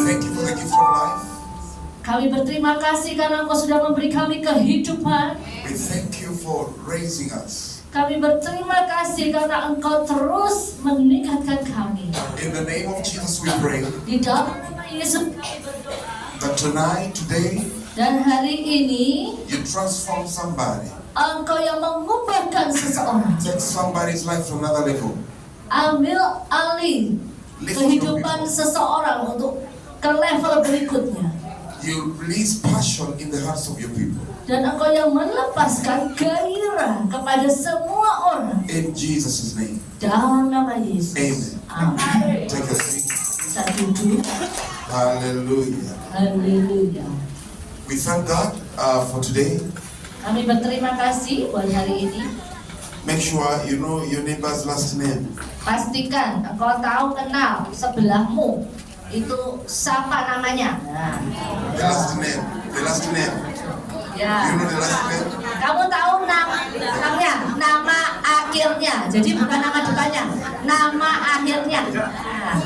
thank you for the gift of life. Kami berterima kasih karena Engkau sudah memberi kami kehidupan. We thank you for raising us. Kami berterima kasih karena Engkau terus meningkatkan kami. In the name of Jesus we pray Di dalam nama Yesus kami berdoa. that tonight, today, Dan hari ini you transform somebody. Engkau yang mengubahkan seseorang. Take somebody's life to another level. Ambil alih kehidupan seseorang untuk ke level berikutnya. You release passion in the hearts of your people. Dan Engkau yang melepaskan gairah kepada semua orang. In Jesus' name. Dalam nama Yesus. Amen. Amin. Take a seat. Kita duduk. Hallelujah. Haleluya. We thank God for today. Kami berterima kasih buat hari ini. Make sure you know your neighbor's last name. Pastikan engkau tahu kenal sebelahmu itu siapa namanya. Nah, The last name. The last name. ya. You know the last name? Kamu tahu nama belakangnya, nama akhirnya. Jadi bukan nama depannya, nama akhirnya. Nah.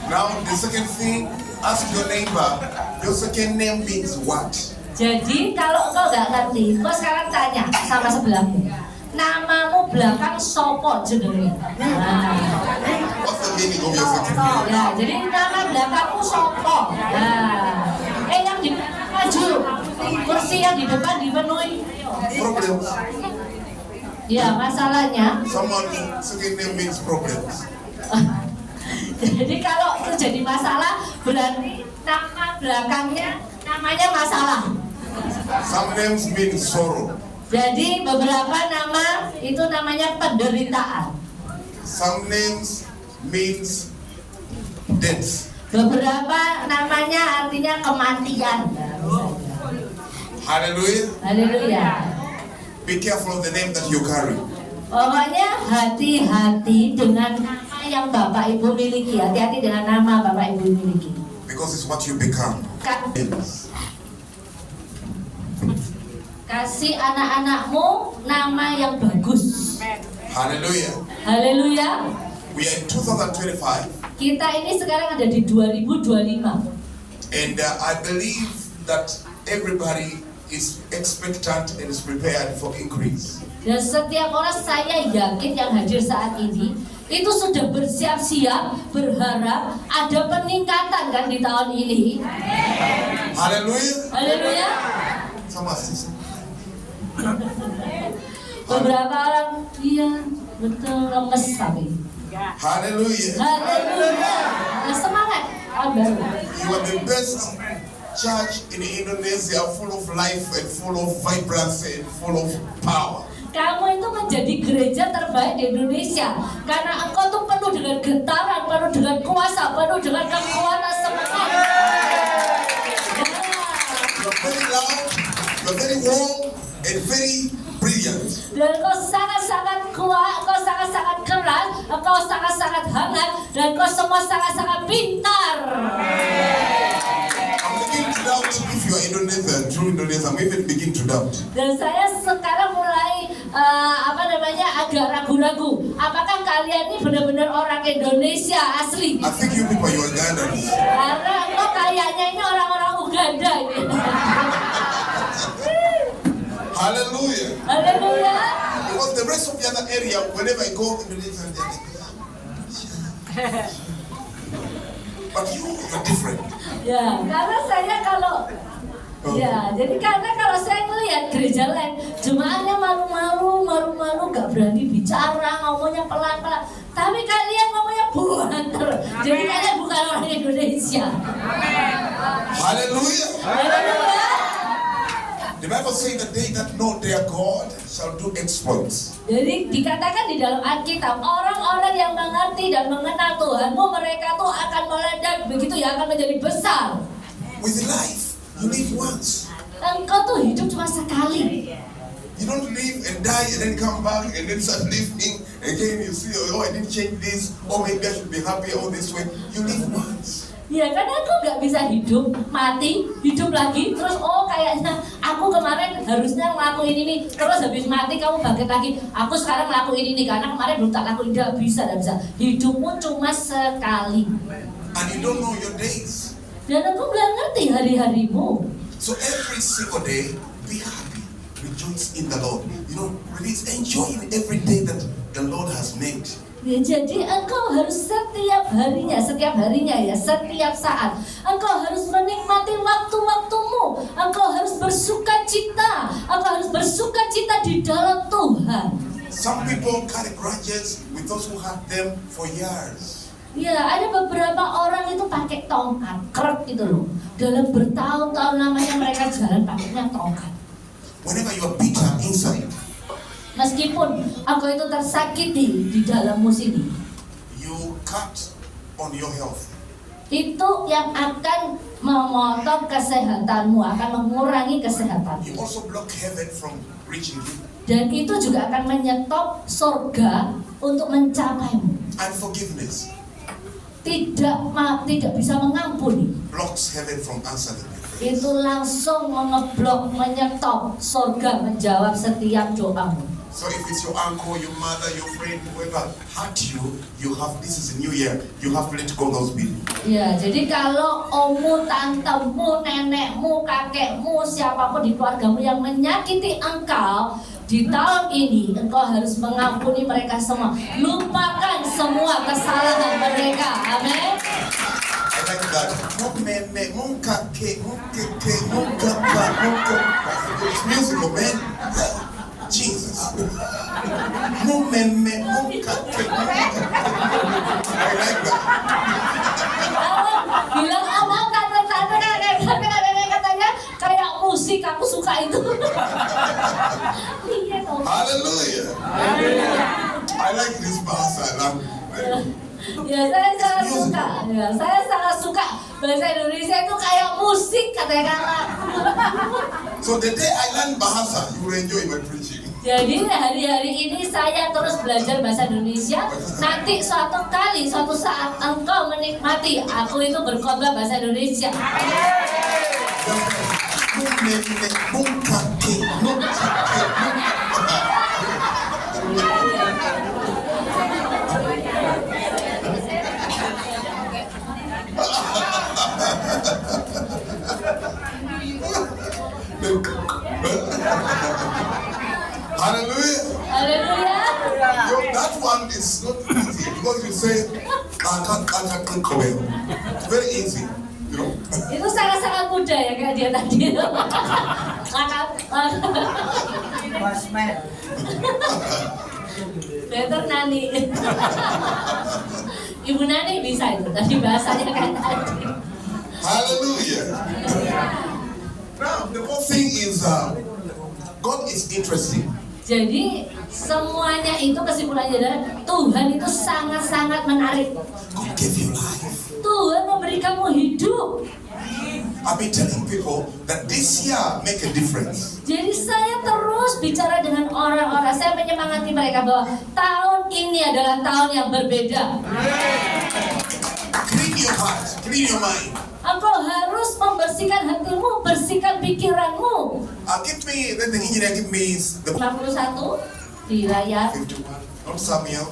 Now the second thing, ask your neighbor, your second name means what? Jadi kalau engkau nggak ngerti, kau sekarang tanya sama sebelahmu, namamu belakang sopo jenenge? Nah. What's the meaning of your second name? Ya, jadi nama belakangmu sopo? Nah. Yang di maju, kursi yang di depan dipenuhi. Problems. Ya, masalahnya. Someone second name means problems. Jadi kalau itu jadi masalah, berarti nama belakangnya namanya masalah. Some names mean sorrow. Jadi beberapa nama itu namanya penderitaan. Some names means death. Beberapa namanya artinya kematian. Hallelujah. Haleluya. Be careful of the name that you carry. Pokoknya hati-hati dengan nama yang Bapak Ibu miliki. Hati-hati dengan nama Bapak Ibu miliki. Because it's what you become. Kasih anak-anakmu nama yang bagus. Hallelujah. Haleluya. We are in 2025. Kita ini sekarang ada di 2025. And I believe that everybody is expectant and is prepared for increase. Dan setiap orang, saya yakin yang hadir saat ini itu sudah bersiap-siap, berharap ada peningkatan kan di tahun ini. Hallelujah. Haleluya. Sama sih. Beberapa orang, iya betul, lemes tapi. Hallelujah. Haleluya. Nah, semangat. Baru. You are the best church in Indonesia, full of life and full of vibrancy and full of power. Kamu itu menjadi gereja terbaik di Indonesia karena engkau tuh penuh dengan getaran, penuh dengan kuasa, penuh dengan kekuatan semangat. You're very loud, you're very warm and very brilliant. Dan engkau sangat-sangat kuat, engkau sangat-sangat keras, engkau sangat-sangat hangat, dan engkau semua sangat-sangat pintar. I'm beginning to doubt if you are Indonesian, true Indonesian. I'm even begin to doubt. Dan saya sekarang mulai agak ragu-ragu. Apakah kalian ini benar-benar orang Indonesia asli? I think you people you are Ghanaians. Karena engkau kayaknya ini orang-orang Uganda ini. Hallelujah. Haleluya. Because the rest of the other area, whenever I go Indonesia, they're like, but you are different. Ya, karena saya jadi karena kalau saya melihat gereja lain, jemaahnya malu-malu, gak berani bicara, ngomongnya pelan-pelan. Tapi kalian ngomongnya buanter. Jadi kalian bukan orang Indonesia. Hallelujah. Haleluya. The Bible says that they that know their God shall do exploits. Jadi dikatakan di dalam Alkitab, orang-orang yang mengerti dan mengenal Tuhanmu, mereka tuh akan meledak, begitu ya, akan menjadi besar. With life, you live once. Engkau tuh hidup cuma sekali. You don't live and die and then come back and then start living again. You see, oh, I didn't change this, or maybe I should be happy all this way. You live once. Ya kan aku nggak bisa hidup, mati, hidup lagi, terus kayaknya aku kemarin harusnya ngelakuin ini, terus habis mati kamu bangkit lagi, aku sekarang ngelakuin ini karena kemarin belum tak lakuin, nggak bisa. Hidupmu cuma sekali. And you don't know your days. Dan aku nggak ngerti hari-harimu. So every single day, be happy, rejoice in the Lord. You know, release, enjoy in every day that the Lord has made. Ya, jadi engkau harus setiap harinya ya, setiap saat engkau harus menikmati waktu-waktumu. Engkau harus bersuka cita di dalam Tuhan. Some people carry grudges with those who had them for years. Ya, ada beberapa orang itu pakai tongkat, krek gitu loh. Dalam bertahun-tahun namanya mereka jalan pakainya tongkat. Whenever you are bitter inside, meskipun engkau itu tersakiti di dalammu sini, you cut on your health. Itu yang akan memotong kesehatanmu, akan mengurangi kesehatan. You also block heaven from reaching you. Dan itu juga akan menyetop surga untuk mencapaimu. Unforgiveness Tidak bisa mengampuni. blocks heaven from answering you. Itu langsung mengeblok, menyetop surga menjawab setiap doamu. So if it's your uncle, your mother, your friend, whoever hurt you, this is a new year, you have to let go of those people. Ya, jadi kalau ommu, tantemu, nenekmu, kakekmu, siapapun di keluargamu yang menyakiti engkau di tahun ini, engkau harus mengampuni mereka semua. Lupakan semua kesalahan mereka. Amin. I like that. It's musical, man. Jesus. I like that. Bilang mau tante katanya kayak musik, aku suka itu. Iya dong. Hallelujah. I like this bahasa. Ya, saya sangat suka bahasa Indonesia itu kayak musik katanya. So the day I learn bahasa, you will enjoy my preaching. Jadi hari-hari ini saya terus belajar bahasa Indonesia. Nanti suatu saat engkau menikmati aku itu berkhotbah bahasa Indonesia. Hallelujah. Haleluya. That one is not easy because you say, I can't come in. Very easy, you know. Itu sangat-sangat mudah ya kayak dia tadi. Better Nani. Ibu Nani bisa itu tadi bahasanya kan tadi. Hallelujah. Now the whole thing is God is interesting. Jadi semuanya itu kesimpulannya adalah Tuhan itu sangat-sangat menarik. God gave you life. Tuhan memberi kamu hidup. I've been telling people that this year make a difference. Jadi saya terus bicara dengan orang-orang, saya menyemangati mereka bahwa tahun ini adalah tahun yang berbeda. Clean your heart, clean your mind. Engkau harus membersihkan hatimu, bersihkan pikiranmu. Give me, then the engineer give me the 51 di layar. 51, not Samuel,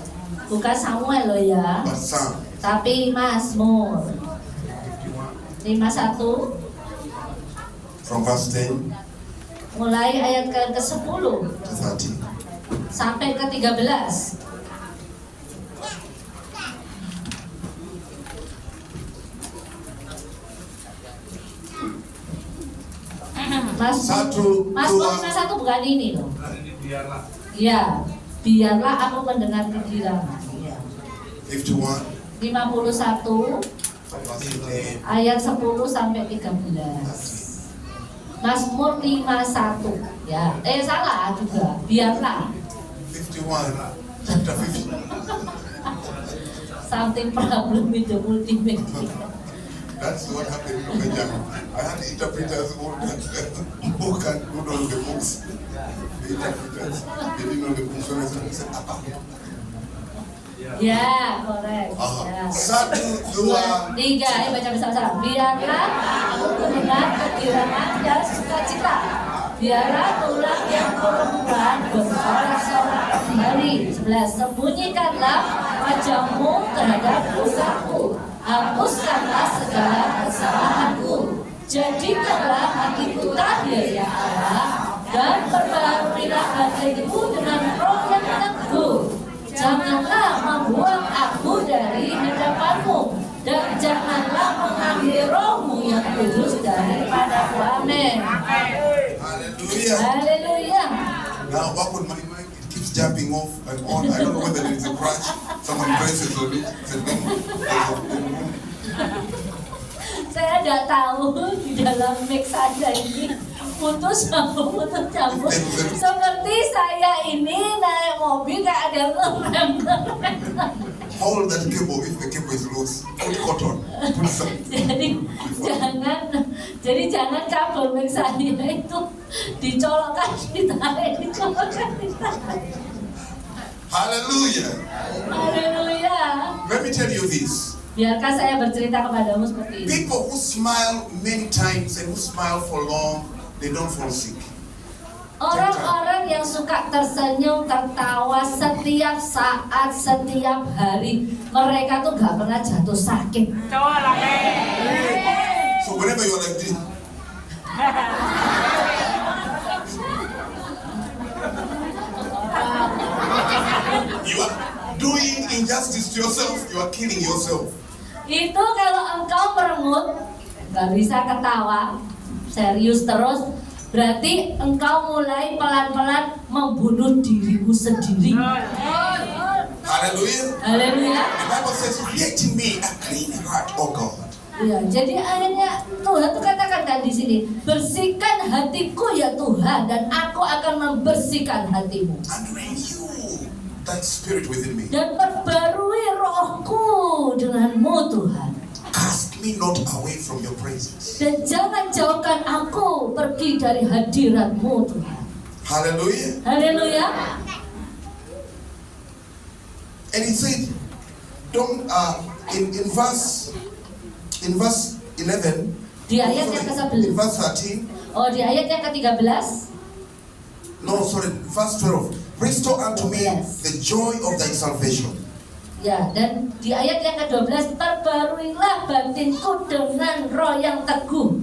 Bukan Samuel loh ya, but Sam. tapi Mazmur 51 From verse 10 mulai ayat ke-10 to 13. sampai ke-13. Mazmur 51 bukan ini loh. Ya, biarlah aku mendengar kegirangan. Ya. 51 51 from verse 10. ayat 10 sampai 13. Mazmur 51 ya. Salah juga. Biarlah 51 chapter 50. something problem with the multimedia. That's what happened in Kenya. I had interpreters who can who know the books. The interpreters, they didn't know the books. So I said, Ya, korek. Ya. 1, 2, 3, ayo baca bersama-sama. Biarlah aku mendengar kegirangan dan sukacita. Biarlah tulang yang kurungan bersorak-sorak kembali. 11. Sembunyikanlah wajahmu terhadap dosaku. Hapuskanlah segala kesalahanku. Jadikanlah hatiku tahir ya Allah, dan perbaharuilah hatiku dengan roh yang teguh. Janganlah membuang aku dari hadapanmu, dan janganlah mengambil rohmu yang kudus daripadaku. Amin. hallelujah. Haleluya. Now, back when my mic it keeps jumping off and on. I don't know whether it's a crash. Someone presses on it. Saya tidak tahu di dalam mix saya ini putus campur. Seperti saya ini naik mobil kayak ada ngerem. Hold that cable if the cable is loose. Put cotton. Put some. Jadi jangan kabel mix saya itu dicolokkan, ditarik. Hallelujah. Haleluya. Let me tell you this. Biarkan saya bercerita kepadamu seperti ini. People who smile many times and who smile for long, they don't fall sick. Orang-orang yang suka tersenyum, tertawa setiap saat, setiap hari, mereka tuh gak pernah jatuh sakit. So whenever you're like this, you are doing injustice to yourself, you are killing yourself. Itu kalau engkau merengut, gak bisa ketawa, serius terus, berarti engkau mulai pelan-pelan membunuh dirimu sendiri. Hallelujah. Haleluya. The Bible says, create in me a clean heart, oh God. Ya, jadi akhirnya Tuhan tuh katakan kan di sini, bersihkan hatiku ya Tuhan, dan aku akan membersihkan hatimu. And renew that spirit within me. Dan perbarui rohku denganmu Tuhan. Cast me not away from your presence. Dan jangan jauhkan aku pergi dari hadiratmu Tuhan. Hallelujah. Haleluya. And he said, don't in verse 11, Di ayat yang in ke-11. verse 13, Oh, di ayat yang ke-13. verse 12. Restore unto me the joy of thy salvation. Ya, dan di ayat yang ke-12, perbaruilah batinku dengan roh yang teguh.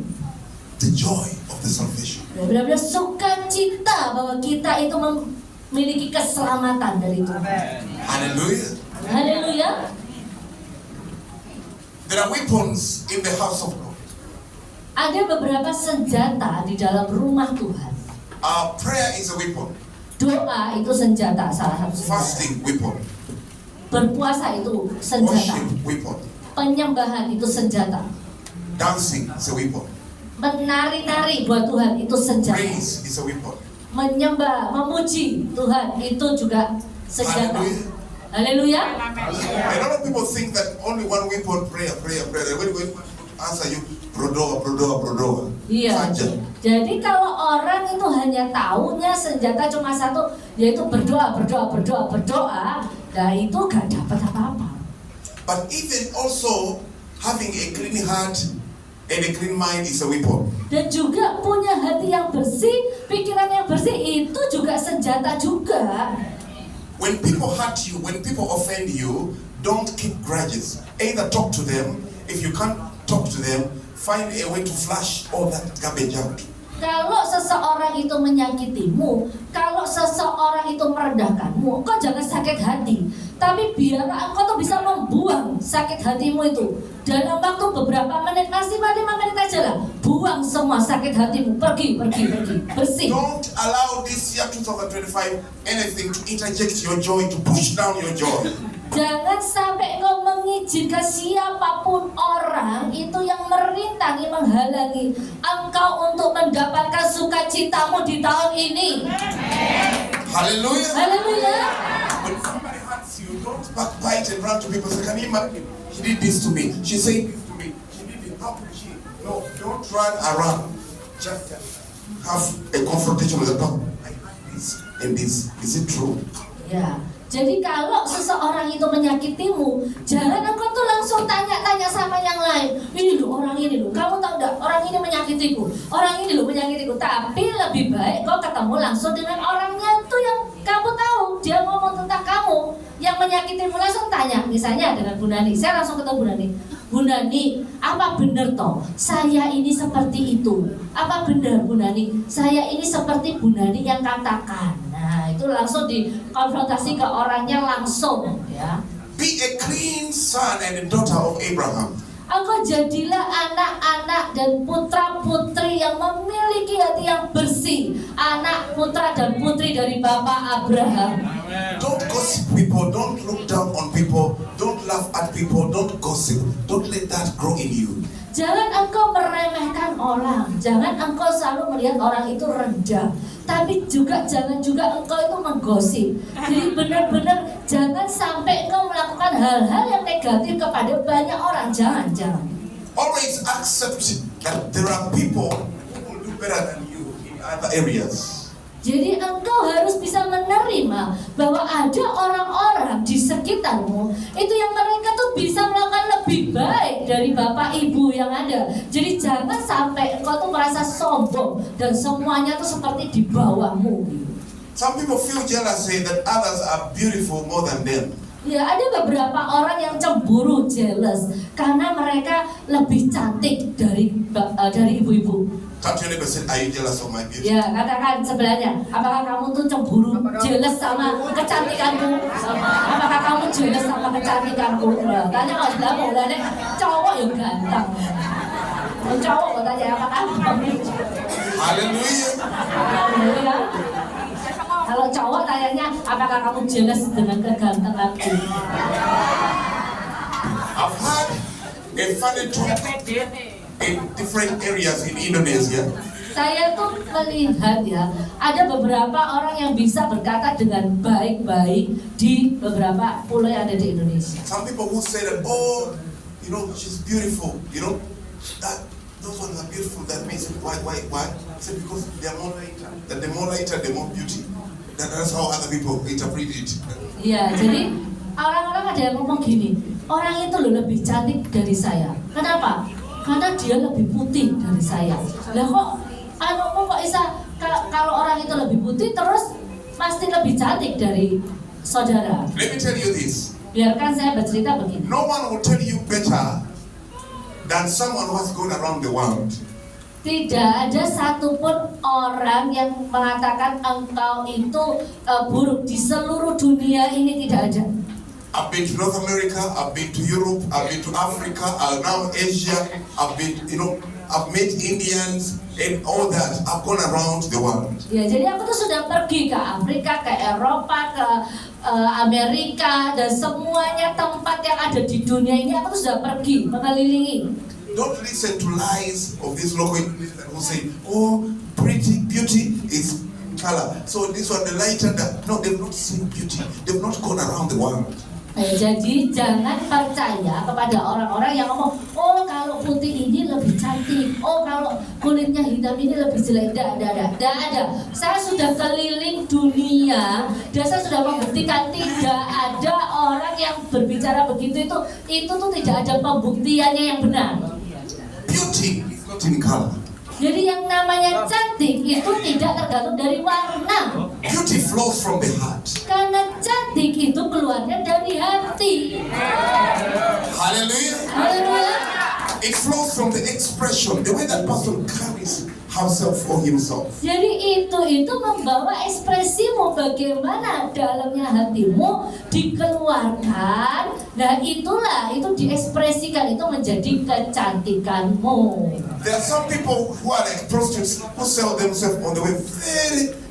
The joy of the salvation. Benar-benar sukacita bahwa kita itu memiliki keselamatan dari Tuhan. Hallelujah. Haleluya. There are weapons in the house of God. Ada beberapa senjata di dalam rumah Tuhan. Prayer is a weapon. Doa itu senjata, salah satu senjata. Fasting, weapon. Berpuasa itu senjata. Worship, weapon. Penyembahan itu senjata. Dancing is a weapon. Menari-nari buat Tuhan itu senjata. Praise is a weapon. Menyembah, memuji Tuhan itu juga senjata. Hallelujah. Haleluya. A lot of people think that only one weapon, prayer. They're going to answer you, brodoa. Iya. Saja. Jadi kalau orang itu hanya taunya senjata cuma satu, yaitu berdoa. Nah itu gak dapat apa-apa. But even also having a clean heart and a clean mind is a weapon. Dan juga punya hati yang bersih, pikiran yang bersih itu juga senjata juga. When people hurt you, when people offend you, don't keep grudges. Either talk to them. If you can't talk to them, find a way to flush all that garbage out. Kalau seseorang itu menyakitimu, kalau seseorang itu merendahkanmu, engkau jangan sakit hati. Tapi biarlah engkau tuh bisa membuang sakit hatimu itu. Dalam waktu beberapa menit, maksimal 5 menit aja lah. Buang semua sakit hatimu, pergi, bersih. Don't allow this year 2025 anything to interject your joy, to push down your joy. Jangan sampai engkau mengizinkan siapapun orang itu yang merintangi, menghalangi engkau untuk mendapatkan sukacitamu di tahun ini. Hallelujah. Haleluya. When somebody hurts you, don't backbite and run to people and say, can you imagine? She did this to me. She said this to me. She did it. How could she? No, don't run around. Just have a confrontation with the person. I heard this and this. Is it true? Ya, Jadi kalau seseorang itu menyakitimu, jangan engkau tuh langsung tanya-tanya sama yang lain. Ini loh orang ini loh, kamu tahu enggak? Orang ini menyakitiku, orang ini loh menyakitiku. Tapi lebih baik kau ketemu langsung dengan orangnya tuh yang kamu tahu. Dia ngomong tentang kamu yang menyakitimu, langsung tanya. Misalnya dengan Bu Nani, saya langsung ketemu Bu Nani. Bu Nani, apa benar toh saya ini seperti itu? Apa benar Bu Nani, saya ini seperti Bu Nani yang katakan? Nah, itu langsung dikonfrontasi ke orangnya langsung, ya. Be a clean son and a daughter of Abraham. Engkau jadilah anak-anak dan putra-putri yang memiliki hati yang bersih, anak putra dan putri dari Bapak Abraham. Don't gossip people, don't look down on people, don't laugh at people, don't gossip. Don't let that grow in you. Jangan engkau meremehkan orang, jangan engkau selalu melihat orang itu rendah, tapi juga jangan juga engkau itu menggosip. Jadi benar-benar jangan sampai engkau melakukan hal-hal yang negatif kepada banyak orang. Jangan. Always accept that there are people who will do better than you in other areas. Jadi engkau harus bisa menerima bahwa ada orang-orang di sekitarmu itu yang mereka tuh bisa melakukan lebih baik dari bapak ibu yang ada. Jadi jangan sampai engkau tuh merasa sombong dan semuanya tuh seperti di bawahmu. Some people feel jealousy that others are beautiful more than them. Ya, ada beberapa orang yang cemburu, jealous karena mereka lebih cantik dari ibu-ibu. Touch your neighbor and say, are you jealous of my beauty? Ya, katakan sebelahnya, apakah kamu tuh cemburu, jealous sama kecantikanku? Apakah kamu jealous sama kecantikanku? Tanya kalau sebelahmu, udah deh, cowok yang ganteng. Cowok kok tanya, apakah kamu? Hallelujah. Ya. Kalau cowok tanyanya, apakah kamu jealous dengan kegantenganku? I've had a funny talk in different areas in Indonesia. Saya tuh melihat ya, ada beberapa orang yang bisa berkata dengan baik-baik di beberapa pulau yang ada di Indonesia. Some people who say that, oh, you know, she's beautiful, you know, that those ones are beautiful. That means why? I said because they are more lighter. That the more lighter, the more beauty. That's how other people interpret it. Iya, jadi orang-orang ada yang ngomong gini, orang itu loh lebih cantik dari saya. Kenapa? Karena dia lebih putih dari saya. Lah kok bisa kalau orang itu lebih putih terus pasti lebih cantik dari saudara. Let me tell you this. Biarkan saya bercerita begini. No one will tell you better than someone who has gone around the world. Tidak ada satupun orang yang mengatakan engkau itu buruk di seluruh dunia ini, tidak ada. I've been to North America, I've been to Europe, I've been to Africa, now Asia, I've met Indians and all that. I've gone around the world. Ya, jadi aku tuh sudah pergi ke Afrika, ke Eropa, ke Amerika, dan semuanya tempat yang ada di dunia ini aku tuh sudah pergi, mengelilingi. Don't listen to lies of these local Indonesians who say, oh, beauty is color. So this one, the lighter, no, they've not seen beauty. They've not gone around the world. Jadi jangan percaya kepada orang-orang yang ngomong, oh kalau putih ini lebih cantik, oh kalau kulitnya hitam ini lebih jelek. Tidak ada. Saya sudah keliling dunia dan saya sudah membuktikan tidak ada orang yang berbicara begitu itu tuh tidak ada pembuktiannya yang benar. Beauty is not in color. Jadi yang namanya cantik itu tidak tergantung dari warna. Beauty flows from the heart. Karena cantik itu keluarnya dari hati. Hallelujah. Haleluya. It flows from the expression, the way that person carries herself or himself. Jadi itu membawa ekspresimu, bagaimana dalamnya hatimu dikeluarkan. Nah itulah, itu diekspresikan, itu menjadi kecantikanmu. There are some people who are like prostitutes who sell themselves on the way.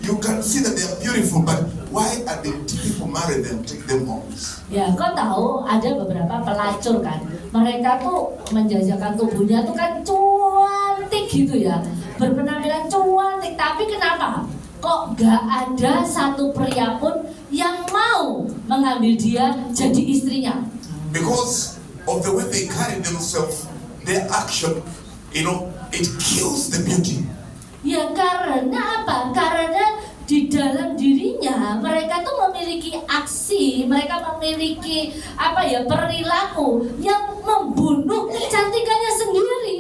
You can see that they are beautiful, but why are the people marry them, take them home? Ya, kau tahu ada beberapa pelacur kan, mereka tuh menjajakan tubuhnya tuh kan cantik gitu ya, berpenampilan cantik, tapi kenapa? Kok gak ada satu pria pun yang mau mengambil dia jadi istrinya? Because of the way they carry themselves, their action, it kills the beauty. Ya karena apa? Karena di dalam dirinya mereka tuh memiliki aksi, mereka memiliki perilaku yang membunuh kecantikannya sendiri.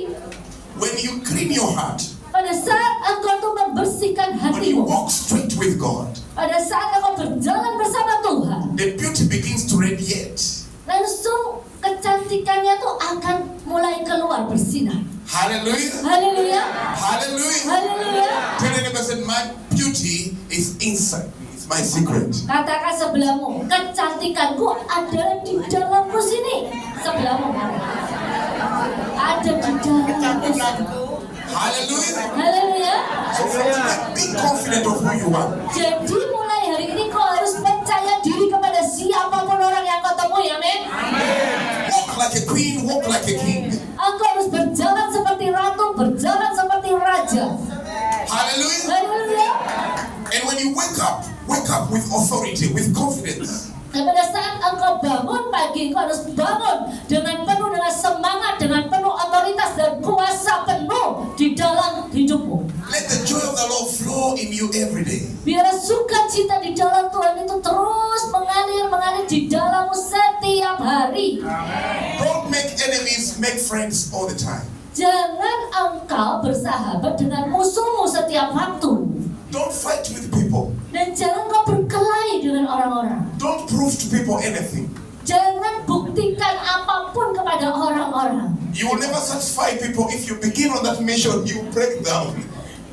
When you clean your heart, Pada saat engkau tuh membersihkan when you hatimu, walk straight with God, pada saat engkau berjalan bersama Tuhan, the beauty begins to radiate. langsung kecantikannya tuh akan mulai keluar bersinar. Hallelujah. Haleluya, Hallelujah. haleluya. Tell anybody, say, my beauty is inside me. It's my secret. Katakan sebelahmu, kecantikanku adalah di dalamku sini. Sebelahmu ada di dalamku sini. Hallelujah. Haleluya. So from tonight, be confident of who you are. Jadi mulai hari ini kau harus percaya diri kepada siapapun orang yang kau temui, amin. Walk like a queen, walk like a king. Engkau harus berjalan seperti ratu, berjalan seperti raja. Hallelujah. Haleluya. And when you wake up with authority, with confidence. Dan pada saat engkau bangun pagi, engkau harus bangun dengan penuh dengan semangat, dengan penuh otoritas dan kuasa penuh di dalam hidupmu. Let the joy of the Lord flow in you every day. Biar sukacita di dalam Tuhan itu terus mengalir di dalammu setiap hari. Don't make enemies, make friends all the time. Jangan engkau bersahabat dengan musuhmu setiap waktu. Don't fight with people. Dan jangan kau berkelahi dengan orang-orang. Don't prove to people anything. Jangan buktikan apapun kepada orang-orang. You will never satisfy people if you begin on that mission, you break down.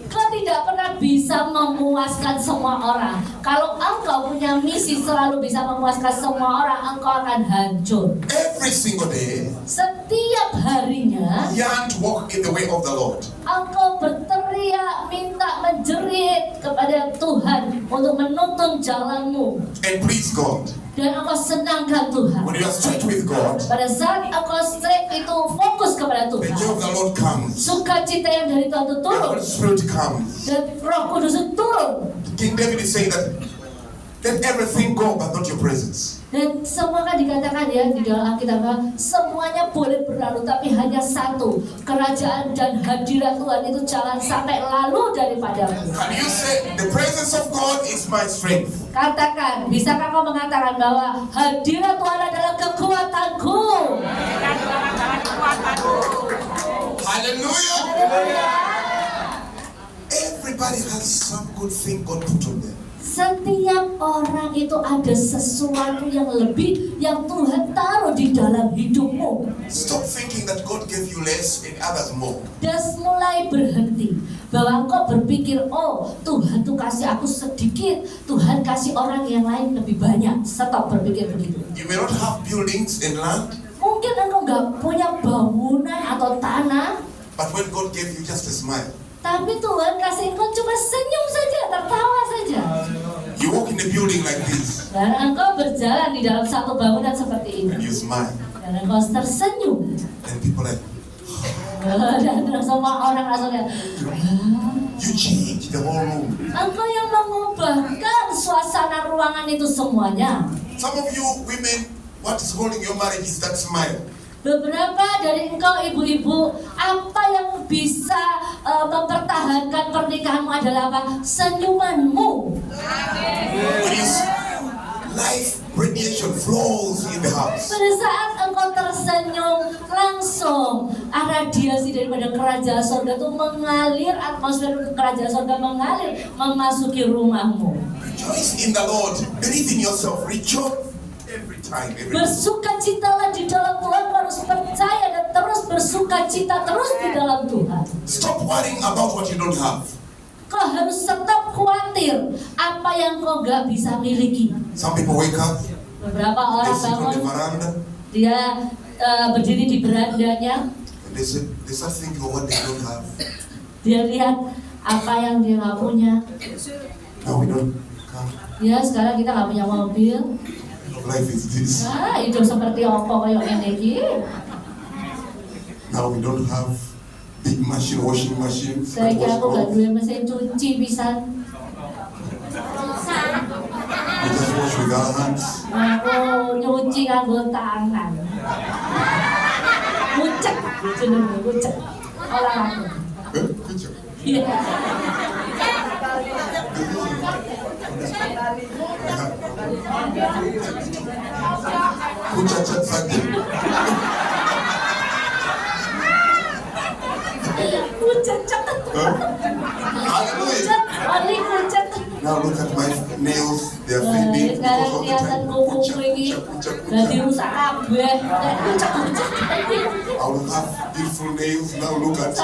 Kau tidak pernah bisa memuaskan semua orang. Kalau engkau punya misi selalu bisa memuaskan semua orang, engkau akan hancur. Every single day, Setiap harinya, yearn to walk in the way of the Lord. engkau berteriak, minta, menjerit kepada Tuhan untuk menuntun jalanmu. And please God. Dan engkau senangkan Tuhan. When you are straight with God, Pada saat engkau straight itu fokus kepada the Tuhan, joy of the Lord comes. sukacita yang dari Tuhan itu The turun, Holy Spirit comes. dan Roh Kudus itu turun. King David is saying that let everything go but not your presence. Dan semua kan dikatakan ya di dalam Alkitab, semuanya boleh berlalu tapi hanya satu, kerajaan dan hadirat Tuhan itu jangan sampai lalu daripadamu. Can you say the presence of God is my strength? Katakan, bisakah kau mengatakan bahwa hadirat Tuhan adalah kekuatanku? Hallelujah. Haleluya. Everybody has some good thing God put on them. Setiap orang itu ada sesuatu yang lebih yang Tuhan taruh di dalam hidupmu. Stop thinking that God gave you less and others more. Dan mulai berhenti bahwa kau berpikir, oh Tuhan tuh kasih aku sedikit, Tuhan kasih orang yang lain lebih banyak. Stop berpikir begitu. You may not have buildings and land, Mungkin engkau nggak punya bangunan atau tanah, but when God gave you just a smile, tapi Tuhan kasih engkau cuma senyum saja, tertawa saja. you walk in a building like this Dan engkau berjalan di dalam satu bangunan seperti and ini. you smile, Dan engkau tersenyum. and people like, Dan semua orang langsung kayak, you change the whole room. engkau yang mengubahkan suasana ruangan itu semuanya. Some of you women, what is holding your marriage is that smile. Beberapa dari engkau ibu-ibu, apa yang bisa mempertahankan pernikahanmu adalah apa? Senyumanmu. When you life radiation flows in the house. Pada saat engkau tersenyum, langsung radiasi daripada kerajaan surga itu mengalir, atmosfer kerajaan surga mengalir memasuki rumahmu. Rejoice in the Lord. Believe in yourself. Rejoice every time. Every day. Bersukacitalah di dalam Tuhan, kau harus percaya dan terus bersukacita terus di dalam Tuhan. Stop worrying about what you don't have. Kau harus tetap khawatir apa yang kau gak bisa miliki. Some people wake up, Beberapa they orang sit on the bangun, veranda, dia berdiri di berandanya, and they start thinking of what they don't have. dia lihat apa yang dia gak punya. Now we don't come. Ya sekarang kita gak punya mobil. Life is this. Nah, hidup seperti apa kayak ini iki. Now we don't have big machine, washing machine. Saya that kira wash aku gak clothes. duwe mesin cuci pisan. We just wash with our hands. Aku nyuci nganggo tangan. Ngucek, jenenge ngucek. Olahraga. Good job. Iya. Kucacat saja. Kucecek. Hallelujah. Only kucek. Now look at my nails, they are fading because Sekarang all the kelihatan time. kukuku ini jadi rusak kabeh. Kucek-kucek. I will have beautiful nails. Now look at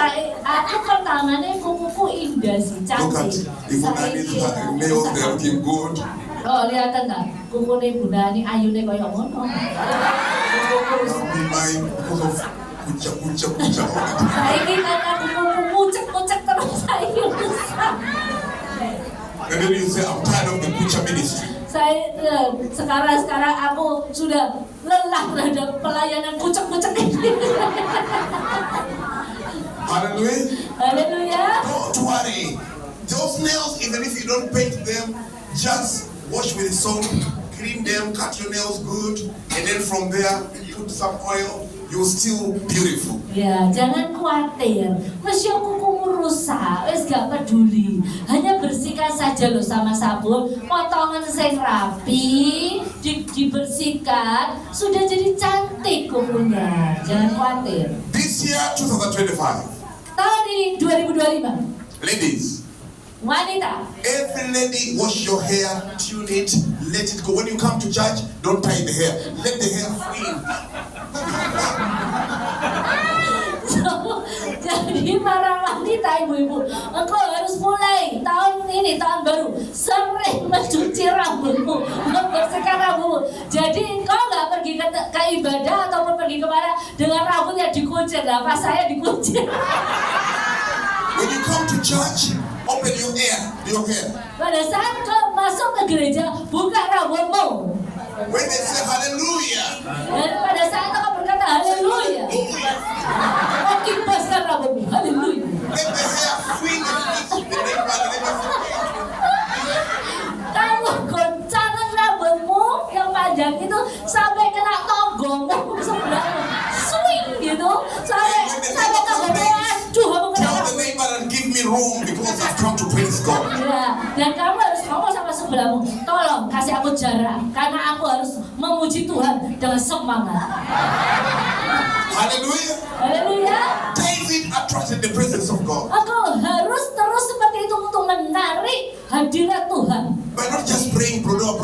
Aku pertamanya kukuku indah sih, look at cantik. Ibu Nani's nails, they are looking good. Oh, lihatan tak? Kukune Ibu Nani ayune koyo ngono. Now be mine because of kucak. Saiki kan aku kucek-kucek terus saiki rusak. And then you say, I'm tired of the kucha ministry. Sekarang aku sudah lelah terhadap pelayanan kucek-kucek ini. Hallelujah. Haleluya. Don't worry. Those nails, even if you don't paint them, just wash with soap, clean them, cut your nails good, and then from there, put some oil, you're still beautiful. Ya, jangan khawatir. Meski kukumu rusak, wes gak peduli. Hanya bersihkan saja loh sama sabun, potongan sing rapi, dibersihkan, sudah jadi cantik kukunya. Jangan khawatir. This year, 2025, Tahun ini 2025. ladies, Wanita, every lady wash your hair, tune it, let it go. When you come to church, don't tie the hair. Let the hair free. jadi para wanita ibu-ibu, engkau harus mulai tahun ini, tahun baru, sering mencuci rambutmu, membersihkan rambutmu. Jadi engkau nggak pergi ke ibadah ataupun pergi kemana dengan rambut yang dikuncir. Nah, pas saya dikuncir. When you come to church, open your hair. Pada saat kau masuk ke gereja, buka rambutmu. When they say hallelujah, Dan pada saat kau berkata haleluya, kau kibaskan rambutmu, haleluya. let the hair free and release the neighbor. Kamu goncangan rambutmu yang panjang itu sampai kena tonggomu sebelah swing gitu, sampai tonggomu aduh kamu kena Tell the rambut. neighbor and give me room because I've come to praise God. Ya, dan kamu harus ngomong sama sebelahmu, tolong kasih aku jarak karena aku harus memuji Tuhan dengan semangat. Hallelujah. Haleluya. David attracted the presence of God. Aku harus terus seperti itu untuk menarik hadirat Tuhan. By not just praying, berdoa,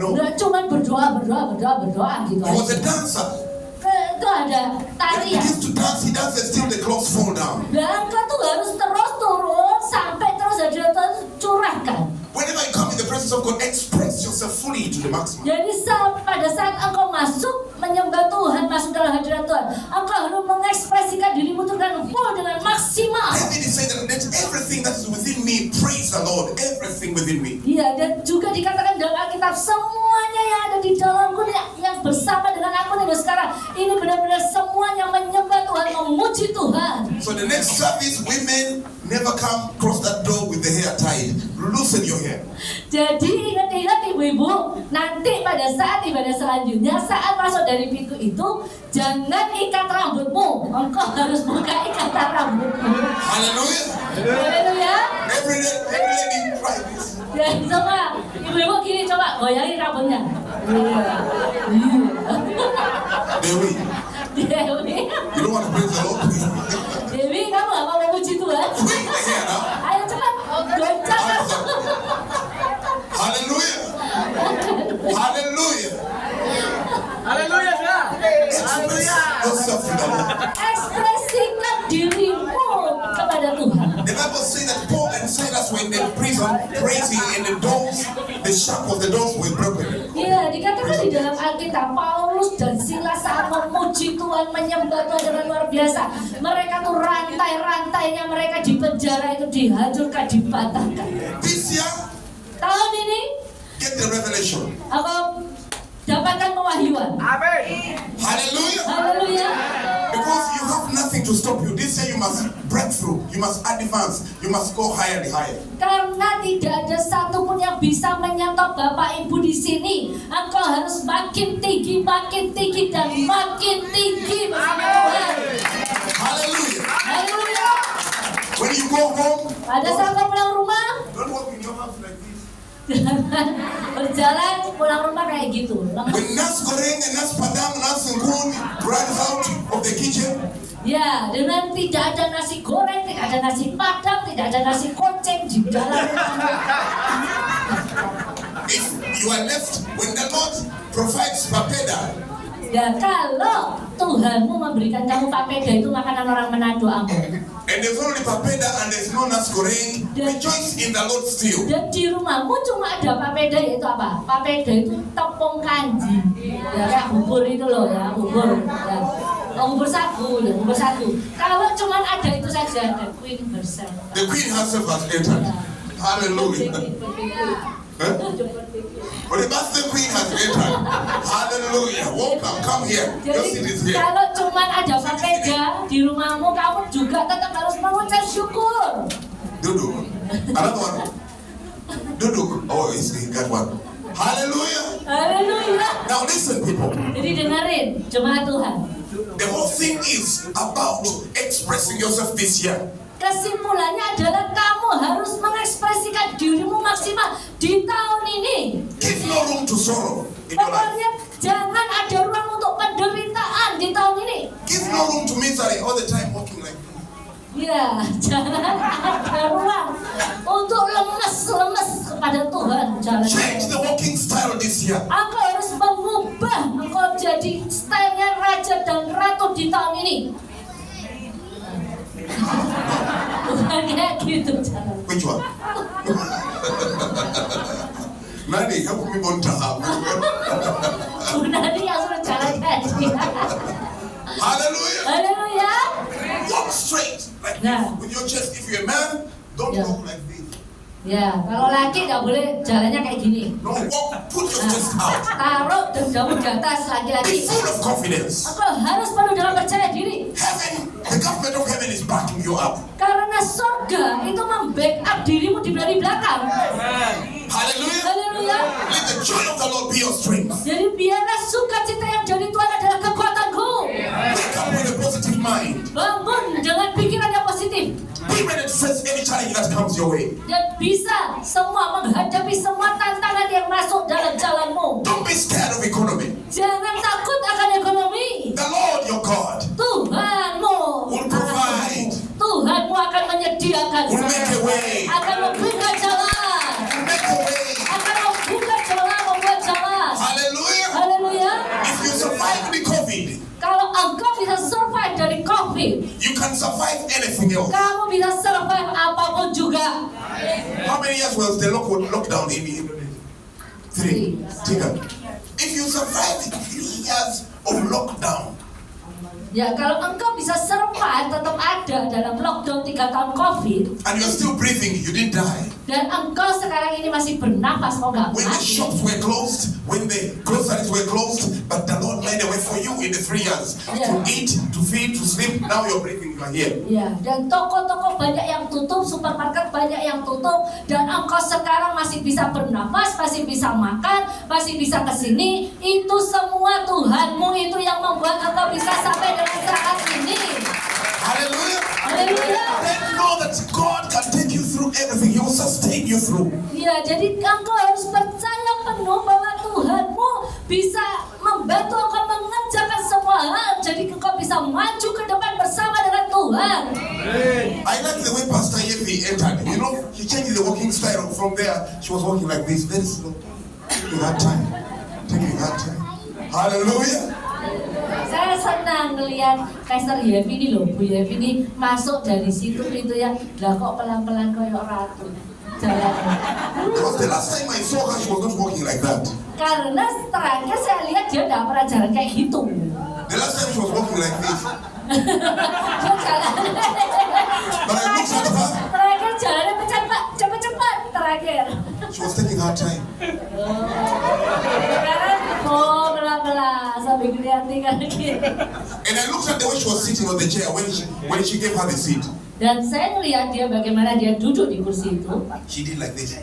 no. Nggak cuma berdoa gitu He was a aja. dancer. Itu ada When he tarian. begins to dance, he dances till the clothes fall down. Dan engkau tuh harus terus turun sampai terus hadirat Tuhan curahkan. Whenever you come in the presence of God, express yourself fully to the maximum. Jadi pada saat engkau masuk menyembah Tuhan, masuk dalam hadirat Tuhan, engkau harus mengekspresikan dirimu dengan full, dengan maksimal. David is saying that let everything that is within me praise the Lord. Everything within me. Iya, dan juga dikatakan dalam Alkitab, semuanya yang ada di dalamku yang bersama dengan aku nih sekarang, ini benar-benar semuanya menyembah Tuhan, memuji Tuhan. So the next service, women never come cross that door with the hair tied. Loosen your hair. Jadi ingat-ingat ibu-ibu, nanti pada saat ibadah selanjutnya, saat masuk dari pintu itu, jangan ikat rambutmu. Engkau harus buka ikatan rambutmu. Hallelujah. Haleluya. Every lady try this. Ya, coba ibu-ibu gini, coba goyangin rambutnya. Iya. Dewi, Dewi, you don't want to praise the Lord? Dewi, kamu gak mau memuji Tuhan? Swing the hair now. Ayo cepat, goncang. Hallelujah. Hallelujah. Haleluya, saudara. Express yourself to the Lord. Ekspresikan dirimu kepada Tuhan. The Bible says that Paul and Silas were in the prison praising, and the doors, the shackles of the doors were broken. Ya, dikatakan di dalam Alkitab, Paulus dan Silas saat memuji Tuhan, menyembah Tuhan dengan luar biasa. Mereka tuh rantai-rantainya mereka di penjara itu dihancurkan, dipatahkan. This year, Tahun ini, get the revelation. aku dapatkan pewahyuan. Amin. Hallelujah. Haleluya. Because you have nothing to stop you. This year you must break through. You must advance. You must go higher and higher. Karena tidak ada satupun yang bisa menyetop Bapak Ibu di sini. Engkau harus makin tinggi, dan makin tinggi bersama Tuhan. Hallelujah. Haleluya. When you go home, Pada saat kau pulang rumah, don't walk in your house like this. Berjalan pulang rumah kayak gitu. When nasi goreng and nasi padang, nasi nguni runs out of the kitchen, Ya, dengan tidak ada nasi goreng, tidak ada nasi padang, tidak ada nasi koceng di dalam rumah. if you are left, when the Lord provides papeda, Ya kalau Tuhanmu memberikan kamu papeda itu makanan orang Manado Ambon. and there's only papeda and there's no nasi goreng, rejoice in the Lord still. Dan di rumahmu cuma ada papeda, yaitu apa? Papeda itu tepung kanji. Ya kayak bubur itu loh ya, bubur. Ya. Oh, bubur sagu, ya bubur sagu. Kalau cuma ada itu saja, the queen herself. The queen herself has entered. Hallelujah. Huh? But the master queen has entered. Hallelujah. Welcome. Come here. Your seat is Jadi here. kalau cuma ada papeda di rumahmu, kamu juga tetap harus mengucap syukur. Duduk. Another one. Duduk. Oh, he got one. Hallelujah. Haleluya. Now listen, people. Jadi dengerin, jemaat Tuhan. The whole thing is about expressing yourself this year. Kesimpulannya adalah kamu harus mengekspresikan dirimu maksimal di tahun ini. Give no room to sorrow in your life. Pokoknya jangan ada ruang untuk penderitaan di tahun ini. Give no room to misery all the time walking like this. Ya, jangan ada ruang untuk lemes kepada Tuhan. Jangan. Change the walking style this year. Engkau harus mengubah, engkau jadi stylenya raja dan ratu di tahun ini. Bukan kayak gitu, jangan. Which one? Nani, help me on tahap. Nanti yang suruh jalan kaji. Hallelujah. Haleluya. Walk straight like Nah. this with your chest. If you're a man, don't Yeah. walk like this. Ya, kalau laki nggak boleh jalannya kayak gini. No, walk, put your Nah, chest out. taruh dadamu di atas Be laki-laki. full of confidence. Engkau harus penuh dalam percaya diri. Heaven, the government of heaven is backing you up. Karena surga itu membackup dirimu di belakang. Hallelujah. Haleluya. Let the joy of the Lord be your strength. Jadi biarlah sukacita yang dari Tuhan adalah kekuatanku. Wake up with a positive mind. Bangun dengan pikiran yang positif. Be ready to face any challenge that comes your way. Dan bisa semua menghadapi semua tantangan yang masuk dalam jalanmu. Don't be scared of economy. Jangan takut akan ekonomi. The Lord your God Tuhanmu will provide, Tuhanmu akan menyediakan will make a way, akan membuka jalan, will make a way. akan membuka jalan, membuat jalan. Hallelujah. Haleluya. If you survive the COVID, Kalau engkau bisa survive dari COVID, you can survive anything else. kamu bisa survive apapun juga. How many years was the lockdown in Indonesia? 3. Tiga. If you survive the 3 years of lockdown, Ya, kalau engkau bisa survive tetap ada dalam lockdown 3 tahun COVID, and you're still breathing, you didn't die. dan engkau sekarang ini masih bernafas, mau nggak When the mati. shops were closed, when the groceries were closed, but the Lord made a way for you in the 3 years to Yeah. eat, to feed, to sleep. Now you're breathing, you're here. Ya, dan toko-toko banyak yang tutup, supermarket banyak yang tutup, dan engkau sekarang masih bisa bernafas, masih bisa makan, masih bisa kesini. Itu semua Tuhanmu itu yang membuat engkau bisa sampai dengan saat ini. Hallelujah. Haleluya. Then know that God can take you through everything. He will sustain you through. Ya, jadi engkau harus percaya penuh bahwa Tuhanmu bisa membantu engkau mengerjakan semua hal. Jadi engkau bisa maju ke depan bersama dengan Tuhan. I like the way Pastor Yevi entered. You know, she changed the walking style. From there, she was walking like this, very slow. Taking her time. Taking her time. Hallelujah. Saya senang ngelihat Pastor Yevi ini loh, Bu Yevi ini masuk dari situ itu ya, lah kok pelan-pelan kayak ratu jalannya. Because the last time I saw her, she was not walking like that. Karena terakhir saya lihat dia nggak pernah jalan kayak gitu. The last time she was walking like this. Dia jalan. But I looked at her, Terakhir jalannya cepat terakhir. she was taking her time. Sekarang pelan-pelan sampai kelihatan kan gitu. And I looked at the way she was sitting on the chair when she gave her the seat. Dan saya melihat dia bagaimana dia duduk di kursi itu. She did like this.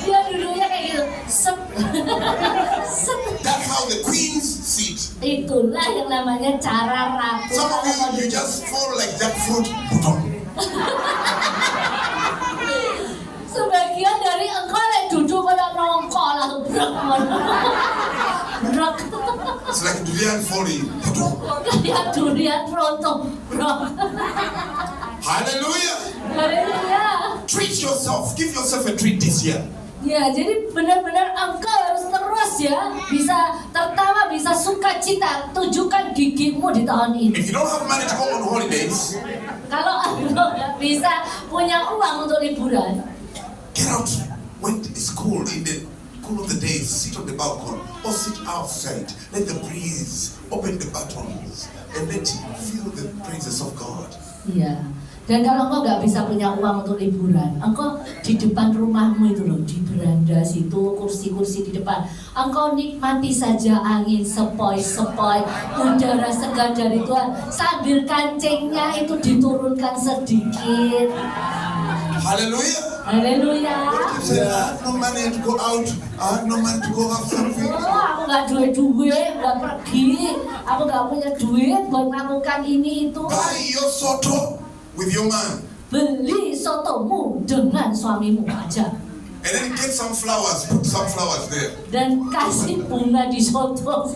Dia duduknya kayak gitu. Set. Set. That's how the queens sit. Itulah yang namanya cara ratu. Some of you just fall like jackfruit. Sebagian dari engkau yang duduk kayak nongkol langsung brak. It's like durian falling. Kayak durian rontok brak. Hallelujah. Haleluya. Treat yourself. Give yourself a treat this year. Ya, jadi benar-benar engkau harus terus ya bisa tertawa, bisa sukacita. Tunjukkan gigimu di tahun ini. If you don't have money to go on holidays, Kalau engkau nggak bisa punya uang untuk liburan, get out. When it's cool in the cool of the day, sit on the balcony or sit outside. Let the breeze open the buttons and let you feel the praises of God. iya. Dan kalau engkau nggak bisa punya uang untuk liburan, engkau di depan rumahmu itu loh, di beranda situ, kursi-kursi di depan, engkau nikmati saja angin sepoi-sepoi, udara segar dari Tuhan, sambil kancingnya itu diturunkan sedikit. Hallelujah. Haleluya. You say, I have no money to go out. I have no money to go have something. Oh, aku nggak duit, nggak pergi, aku nggak punya duit buat melakukan ini itu. Buy your soto with your man. Beli sotomu dengan suamimu aja. And then get some flowers, put some flowers there. Dan kasih bunga di soto.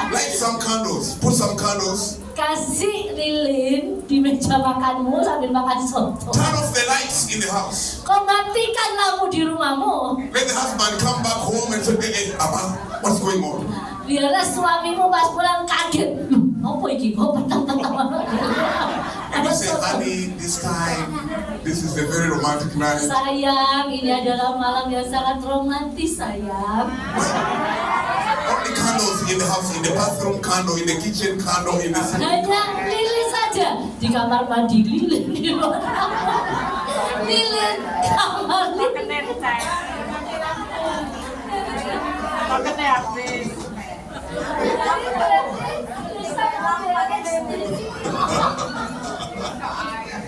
Light some candles, put some candles. Kasih lilin di meja makanmu sambil makan soto. Turn off the lights in the house. Kau matikan lampu di rumahmu. Let the husband come back home and say, hey, Abba, what's going on? Biarlah suamimu pas pulang kaget. Apa iki kok petang-petang. And you say, honey, this time, this is a very romantic night. Sayang, ini adalah malam yang sangat romantis, sayang. Only candles in the house, in the bathroom candle, in the kitchen candle, in the Hanya lilin saja di kamar mandi, lilin di luar kamar. Lilin kamar lilin.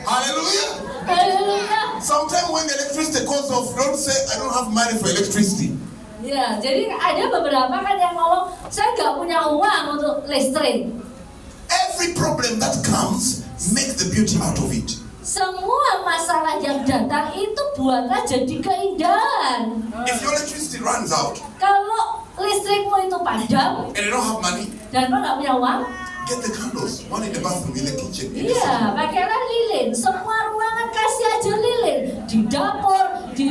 Hallelujah. Haleluya. Sometimes when the electricity goes off, don't say, I don't have money for electricity. Ya, jadi ada beberapa kan yang ngomong, saya nggak punya uang untuk listrik. Every problem that comes, make the beauty out of it. Semua masalah yang datang itu buatlah jadi keindahan. If your electricity runs out Kalau listrikmu itu padam and you don't have money, dan lo nggak punya uang, get the candles, one in the bathroom, in the kitchen. In the iya, pakailah lilin. Semua ruangan kasih aja lilin. Di dapur, di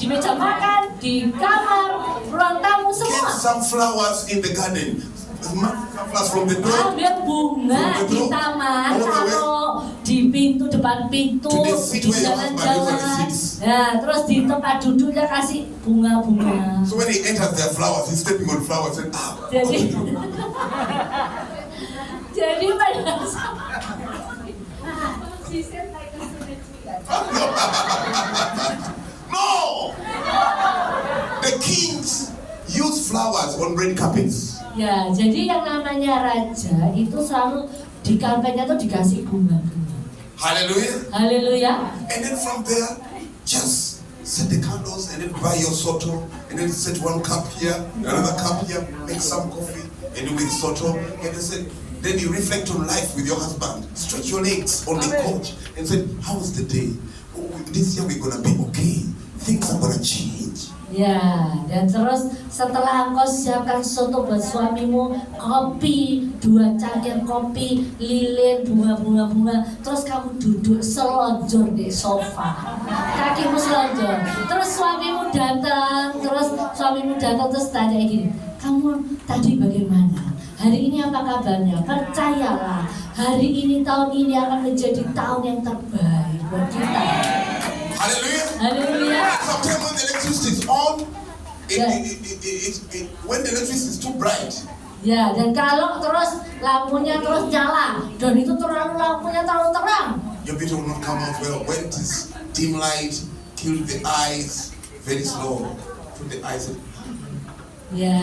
meja makan, di kamar, ruang tamu Get semua. some flowers in the garden. Some flowers from the door. Ambil bunga di taman, kalau di pintu depan pintu, di jalan-jalan. Ya, terus di tempat duduknya kasih bunga-bunga. So when he enters their flowers, he's stepping on flowers and Jadi pada saat no! The kings use flowers on red carpets. ya, jadi yang namanya raja itu selalu di karpetnya tuh dikasih bunga-bunga. Hallelujah. Haleluya. And then from there, just set the candles and then buy your soto and then set one cup here, another cup here, make some coffee and then with soto and then you reflect on life with your husband. Stretch your legs on the couch and say, how was the day? Oh, this year we're gonna be okay. Things are gonna change. Ya, dan terus setelah engkau siapkan soto buat suamimu, kopi, 2 cangkir kopi, lilin, bunga, terus kamu duduk selonjor di sofa, kakimu selonjor, terus suamimu datang terus tanya gini, kamu tadi bagaimana? Hari ini apa kabarnya? Percayalah, hari ini, tahun ini akan menjadi tahun yang terbaik buat kita. Hallelujah. Haleluya. Sometimes when the electricity is on, when the electricity is too bright, Ya, dan kalau terus lampunya terus nyala, dan itu lampunya terlalu terang, your beauty will not come out well. When it is dim light, kill the eyes very slow. Put the eyes in. ya,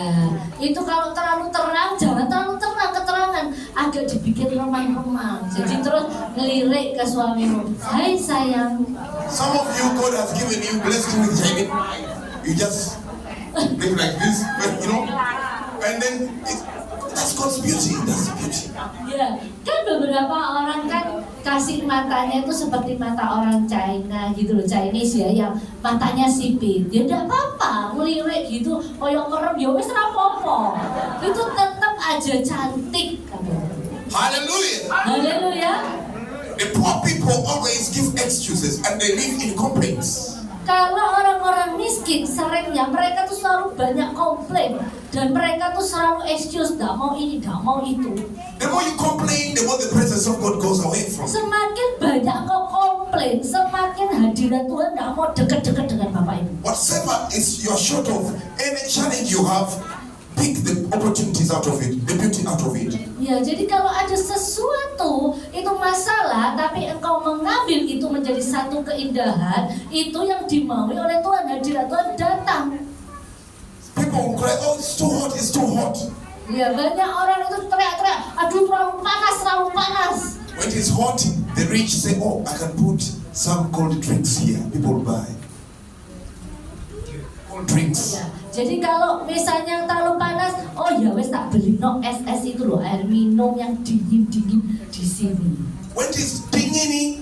itu kalau terlalu terang, jangan terlalu terang, keterangan, agak dibikin remang-remang. Jadi terus ngelirik ke suamimu, hai sayang. Some of you, God has given you, blessed you with shining eyes. You just look like this, but and then that's God's beauty. That's the beauty. Ya, kan beberapa orang kan kasih matanya itu seperti mata orang China gitu loh, Chinese ya, yang matanya sipit. Ya enggak apa-apa, ngelirik gitu, koyok merem ya wis ora apa-apa. Itu tetap aja cantik kamu. Hallelujah. Haleluya. The poor people always give excuses and they live in complaints. Kalau orang-orang miskin seringnya mereka tuh selalu banyak komplain dan mereka tuh selalu excuse, nggak mau ini, nggak mau itu. The more you complain, the more the presence of God goes away from you. Semakin banyak kau komplain, semakin hadirat Tuhan nggak mau dekat-dekat dengan Bapak Ibu. Whatever is you're short of, any challenge you have, pick the opportunities out of it, the beauty out of it. Ya, jadi kalau ada sesuatu itu masalah, tapi engkau mengambil itu menjadi satu keindahan, itu yang dimaui oleh Tuhan, hadirat Tuhan datang. People will cry, oh it's too hot, it's too hot. Ya, banyak orang itu teriak-teriak, aduh terlalu panas, terlalu panas. When it is hot, the rich say, oh I can put some cold drinks here. People buy cold drinks. Ya, jadi kalau misalnya terlalu panas, oh ya wes tak beli no es itu loh, air minum yang dingin-dingin di sini. When it is dingin,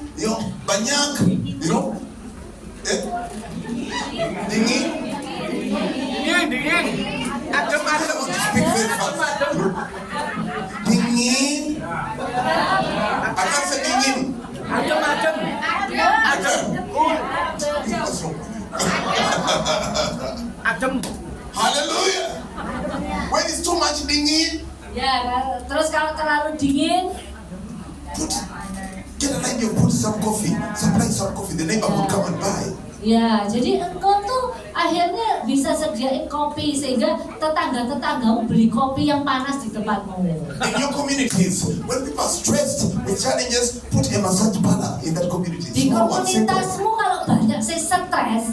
banyak, dingin. Dingin. Adem. I don't want to speak very fast. Dingin. I can't say dingin. Adem. What's wrong? Adem. Hallelujah. When it's too much dingin, Ya, terus kalau terlalu dingin, get a lady and put some coffee, supply some coffee. The neighbor will come and buy. ya, jadi engkau tuh akhirnya bisa sediain kopi sehingga tetangga-tetanggamu beli kopi yang panas di tempatmu. In your communities, when people are stressed with challenges, put a massage parlor in that community. Di Small one, simple. komunitasmu kalau banyak stres,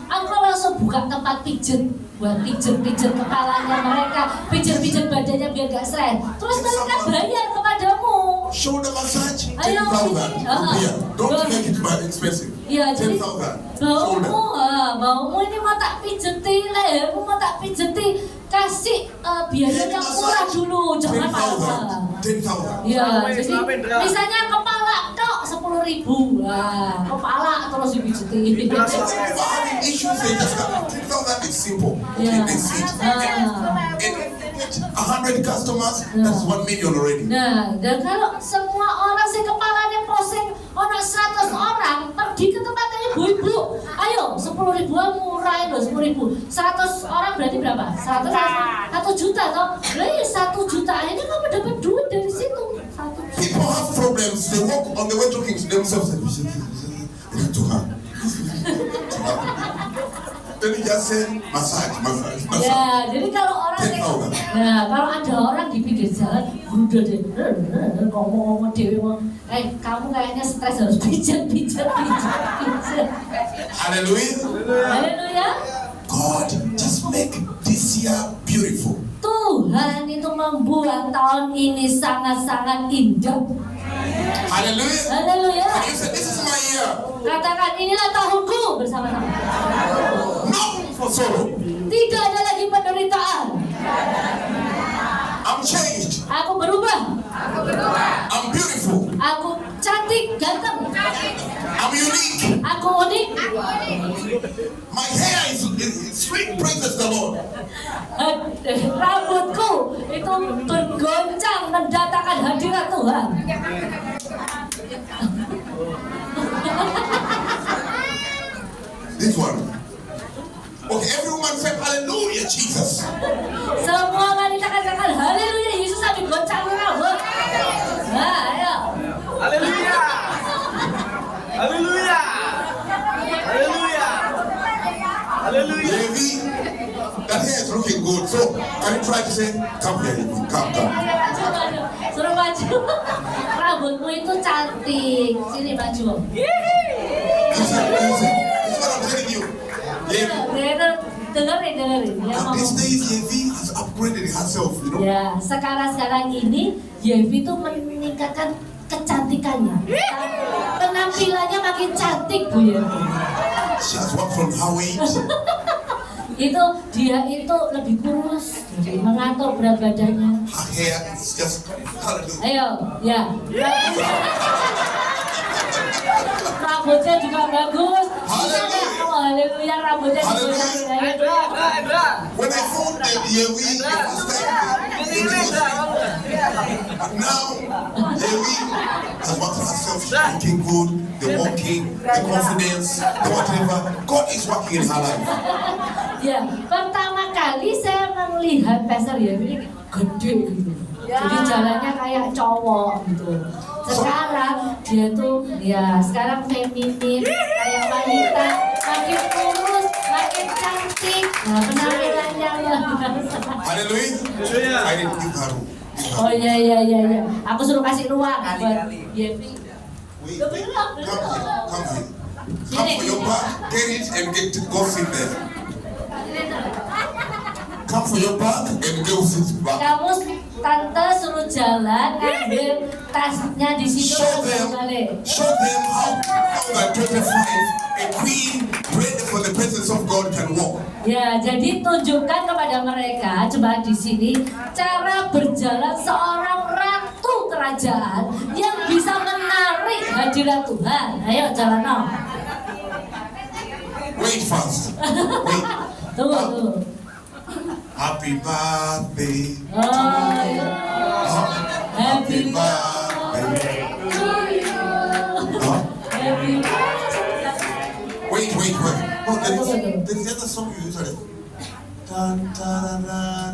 engkau langsung buka tempat pijet buat pijet kepalanya mereka, pijet badannya biar gak stres. Terus mereka bayar kepadamu. Shoulder massage, Ayo, 10,000 rupiah. Don't Bon. make it expensive. Ya, jadi 10,000. baumu ini mau tak pijeti, lehermu mau tak pijeti, kasih biaya yang murah dulu, jangan mahal. 10,000. Ya, jadi misalnya kepala tok 10.000, nah, kepala terus dipijeti. Some people are having issues, they just got 10,000. It's simple. Ya, They see it. ah. 100 customers, that's 1 million already. Nah, dan kalau semua orang si kepalanya posing, orang 100 orang pergi ke tempatnya ibu-ibu, ayo 10.000 murah loh, 10.000. 100 orang berarti berapa? 1 juta toh? Lah 1 juta ini kamu dapat duit dari situ. 1 juta. People have problems, they walk on the way talking to themselves. To her. Then you just say massage. Ya, jadi kalau orang kalau ada orang di pinggir jalan, udah deh, ngomong dewi kamu kayaknya stres harus pijat. Hallelujah. Haleluya. God just make this year beautiful. Tuhan itu membuat tahun ini sangat-sangat indah. Hallelujah. Haleluya. And you say, this is my year. Katakan inilah tahunku bersama-sama. No for sorrow. Tidak ada lagi penderitaan. I'm changed. Aku berubah. I'm beautiful. Aku cantik, ganteng. I'm unique. Aku unik. My hair is sweet. Praise the Lord. Rambutku itu bergoncang mendatangkan hadirat Tuhan. This one. Okay, everyone say hallelujah, Jesus. Semua wanita katakan haleluya, Yesus sambil goncang rambut. Nah, ayo. Haleluya. Haleluya. Haleluya. Haleluya. Levi, that hair is looking good. So, can you try to say, come here, Levi, come. Maju. Suruh maju. Rambutmu itu cantik. Sini maju. Listen. This is what I'm telling you. Levi. Dengerin. Ya, Now, these days, Levi has upgraded herself, you know. ya, sekarang ini Yevi itu meningkatkan kecantikannya. Penampilannya makin cantik Bu Yevi. She has worked from Hawaii. Itu dia itu lebih kurus, jadi mengatur berat badannya. Her hair is just hallelujah. Ayo, ya. Rambutnya juga bagus. Haleluya. Oh, haleluya, rambutnya juga Indra. When I found that Yewi, the first time, but now Yewi has worked on herself. She's looking good, the walking, the confidence, the whatever. God is working in her life. Ya, pertama kali saya melihat Pastor Yewi ini gede gitu. Jadi jalannya kayak cowok gitu. Sekarang dia tuh ya sekarang feminin kayak wanita, makin kurus, makin cantik. Nah, penampilannya luar biasa. Hallelujah. I didn't give her room. Oh iya. Aku suruh kasih ruang buat Yewi. Wait, come here. Come for your bag, get it and get to go sit there. Come for your bag and go sit back. Kamu tante suruh jalan ngambil tasnya di situ terus balik. Show them how at 25 a queen ready for the presence of God can walk. Ya, jadi tunjukkan kepada mereka coba di sini cara berjalan seorang ratu kerajaan yang bisa menarik hadirat Tuhan. Ayo jalan no. Wait fast. Wait. Tunggu. Happy birthday. Oh, ya. Happy birthday. to you. Happy birthday. Wait. Oh, there's the other song you used. Dun, dun, dun,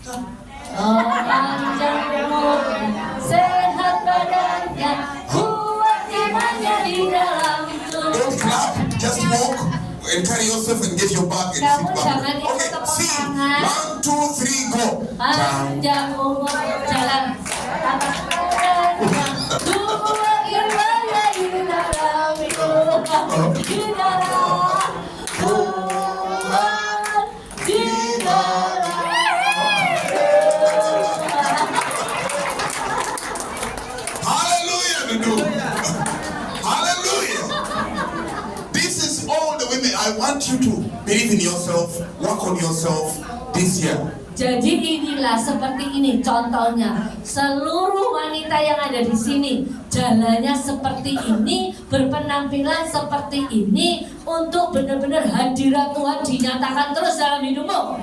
dun. Oh, panjang umurnya, sehat badannya, kuat imannya di dalam Don't tubuh. clap, just walk and carry yourself and get your bag and Kamu sit jangan back. ikut Okay, tepuk sing. tangan. 1, 2, 3, go. Panjang umur jalan, tapak badannya, kuat imannya di dalam tubuh. Di dalam Tuhan, di dalam Hallelujah, Dudu. Hallelujah. This is all the women. I want you to believe in yourself, work on yourself this year. Jadi inilah seperti ini contohnya. Seluruh wanita yang ada di sini jalannya seperti ini, berpenampilan seperti ini untuk benar-benar hadirat Tuhan dinyatakan terus dalam hidupmu.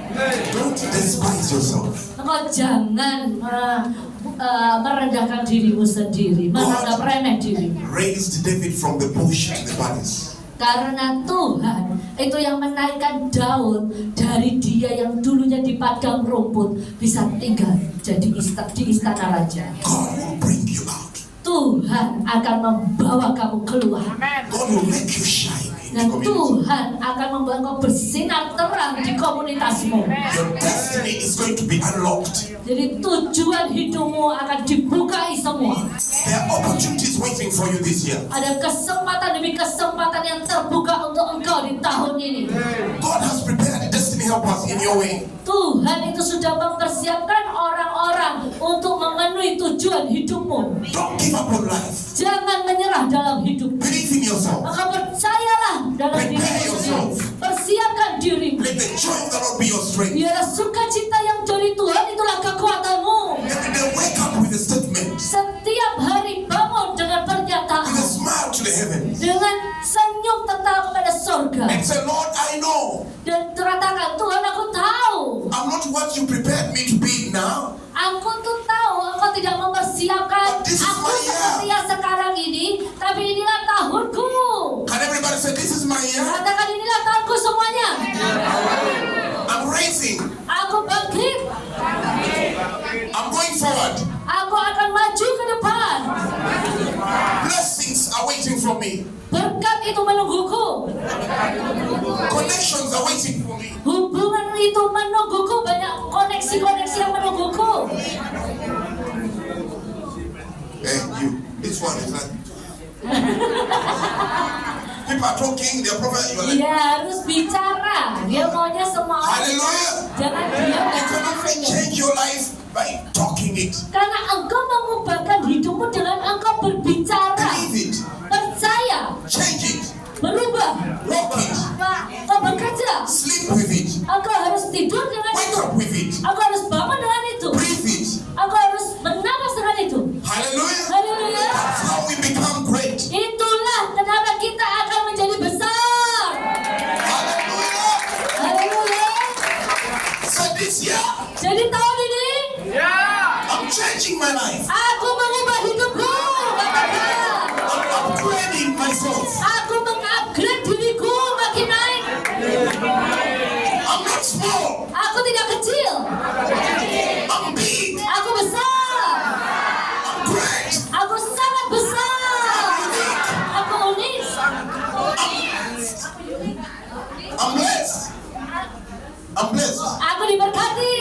Don't despise yourself. Engkau jangan merendahkan dirimu sendiri, menganggap remeh dirimu. Raised David from the bush to the palace. Karena Tuhan itu yang menaikkan Daud dari dia yang dulunya di padang rumput bisa tinggal jadi di istana raja. God will bring you out. Tuhan akan membawa kamu keluar. God will make you shine in the Dan community. Tuhan akan membuat kau bersinar terang di komunitasmu. Your destiny is going to be unlocked. Jadi tujuan hidupmu akan dibukai semua. There are opportunities waiting for you this year. Ada kesempatan demi kesempatan yang terbuka untuk engkau di tahun ini. God has prepared destiny helpers in your way. Tuhan itu sudah mempersiapkan orang-orang untuk memenuhi tujuan hidupmu. Don't give up on life. Jangan menyerah dalam hidup. Believe in yourself. Maka percayalah dalam dirimu sendiri. Persiapkan dirimu. Let the joy of the Lord be your strength. Biarlah sukacita yang dari Tuhan itulah kekuatanmu. Every day wake up with a statement, Setiap hari bangun dengan with a pernyataan, smile to the heavens, dengan senyum tetap kepada surga, and say, Lord, I know dan teratakan Tuhan, aku tahu, I'm not what you prepared me to be now. aku tuh tahu engkau tidak mempersiapkan But this is aku my year. seperti yang sekarang ini, tapi inilah tahunku. Can everybody say, this is my year? Katakan inilah tahunku semuanya. I'm raising. Aku bangkit, I'm going forward. aku akan maju ke depan. Blessings are waiting for me. Berkat itu menungguku, Connections are waiting for me. hubungan itu menungguku, banyak koneksi-koneksi yang menungguku. Hey, you. This one is like. People are talking, they're prophet. You're like, Dia harus bicara. Dia maunya semua orang. hallelujah. Jangan diam You dan cannot senyum. change your life by talking it. Karena engkau mengubahkan hidupmu dengan engkau berbicara. Believe it. Percaya. Change it. Berubah. Walk it. Engkau bekerja. Sleep with it. Engkau Jadi tahun ini I'm changing my life. aku mengubah hidupku. I'm upgrading myself. Aku mengupgrade diriku makin naik. I'm not small. Aku tidak kecil. I'm big. Aku besar. I'm great. Aku sangat besar. Aku unik. I'm blessed. I'm blessed. Aku diberkati.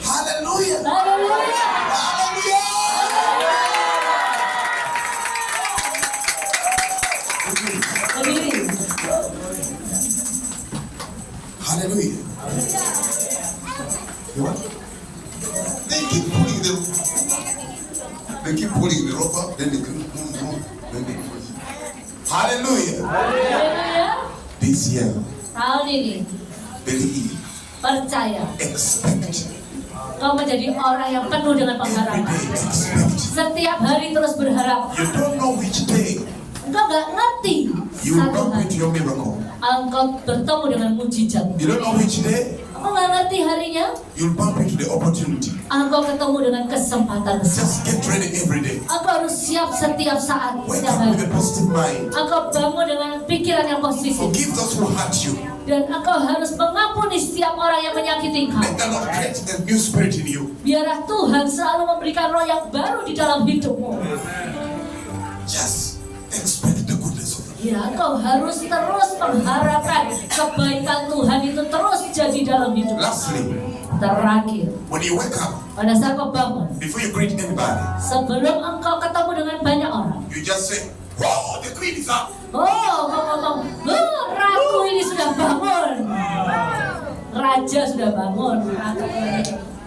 Hallelujah. Haleluya. Hallelujah. Berdiri. Hallelujah. You what? They keep pulling the rope up, then they can then they pull it. Hallelujah. Haleluya. This year, Tahun ini believe, percaya expect, kau menjadi orang yang penuh dengan every pengharapan. day expect. Setiap hari terus berharap. You don't know which day Engkau gak ngerti you will satu bump hari into your miracle. engkau bertemu dengan mujizat. You don't know which day Engkau gak ngerti harinya, you'll bump into the opportunity. engkau ketemu dengan kesempatan besar. Just get ready every day. Engkau harus siap setiap saat, Wake setiap up with hari. a positive mind. Engkau bangun dengan pikiran yang positif. Forgive those who hurt you. Dan engkau harus mengampuni setiap orang yang menyakiti engkau. Let the Lord create a new spirit in you. Biarlah Tuhan selalu memberikan roh yang baru di dalam hidupmu. Just expect the goodness of God. Ya, engkau harus terus mengharapkan kebaikan Tuhan itu terus jadi dalam hidup. Lastly, Terakhir, when you wake up, pada saat kau bangun, before you greet anybody, sebelum engkau ketemu dengan banyak orang, you just say, "Whoa, the queen is up." oh, kau ngomong, ratu ini sudah bangun, raja sudah bangun.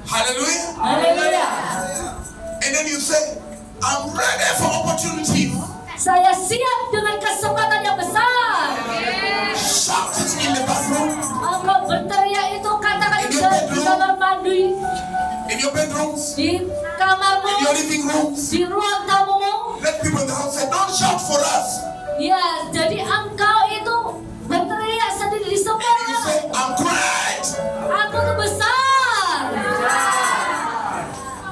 Hallelujah. Haleluya. And then you say, "I'm ready for opportunity." Saya siap dengan kesempatan yang besar. Shout it in the bathroom, Engkau berteriak itu, katakan itu di kamar mandi, in your bedrooms, di kamarmu, in your living rooms. di ruang tamumu. Let people in the house say, "Don't shout for us." Ya, jadi engkau itu berteriak sendiri di semua And you say, orang. "I'm great." Aku tuh besar.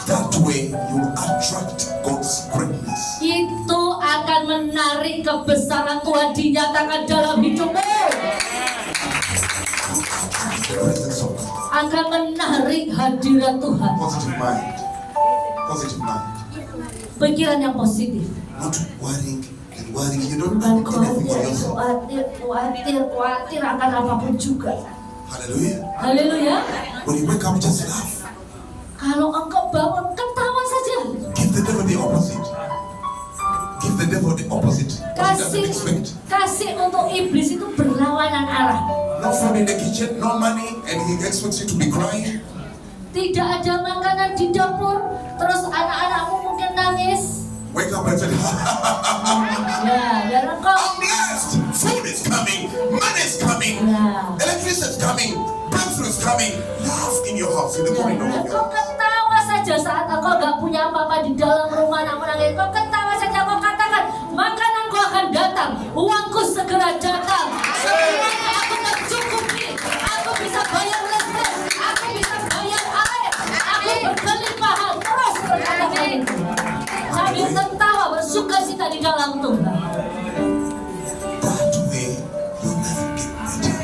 That way you will attract God's greatness. Itu akan menarik kebesaran Tuhan dinyatakan dalam hidupmu. The presence of God. Akan menarik hadirat Tuhan. Positive mind. Positive mind. Pikiran yang positif. Not worrying and worrying. You don't Bukan have anything on yourself. khawatir akan apapun juga. Hallelujah. Haleluya. When you wake up, just laugh. Kalau engkau bangun, ketawa saja. Give the devil the opposite. Give the devil the opposite. What he doesn't expect. Kasih untuk iblis itu berlawanan arah. No food in the kitchen, no money, and he expects you to be crying. Tidak ada makanan di dapur, terus anak-anakmu mungkin nangis. Wake up and say, Ya, dan engkau "I'm blessed. Food is coming. Money is coming. ya, Electricity is coming. Breakthrough is coming." Laugh in your house, in the corridor of your engkau house. ketawa saja saat engkau gak punya apa-apa di dalam rumah, namun nangis. Engkau ketawa saja, engkau katakan, makananku akan datang, uangku segera datang. Semuanya aku tercukupi, aku bisa bayar listrik, aku bisa bayar air, aku berkelimpahan. Terus berkata itu sambil tertawa bersukacita di dalam Tuhan. That way, your life will get better.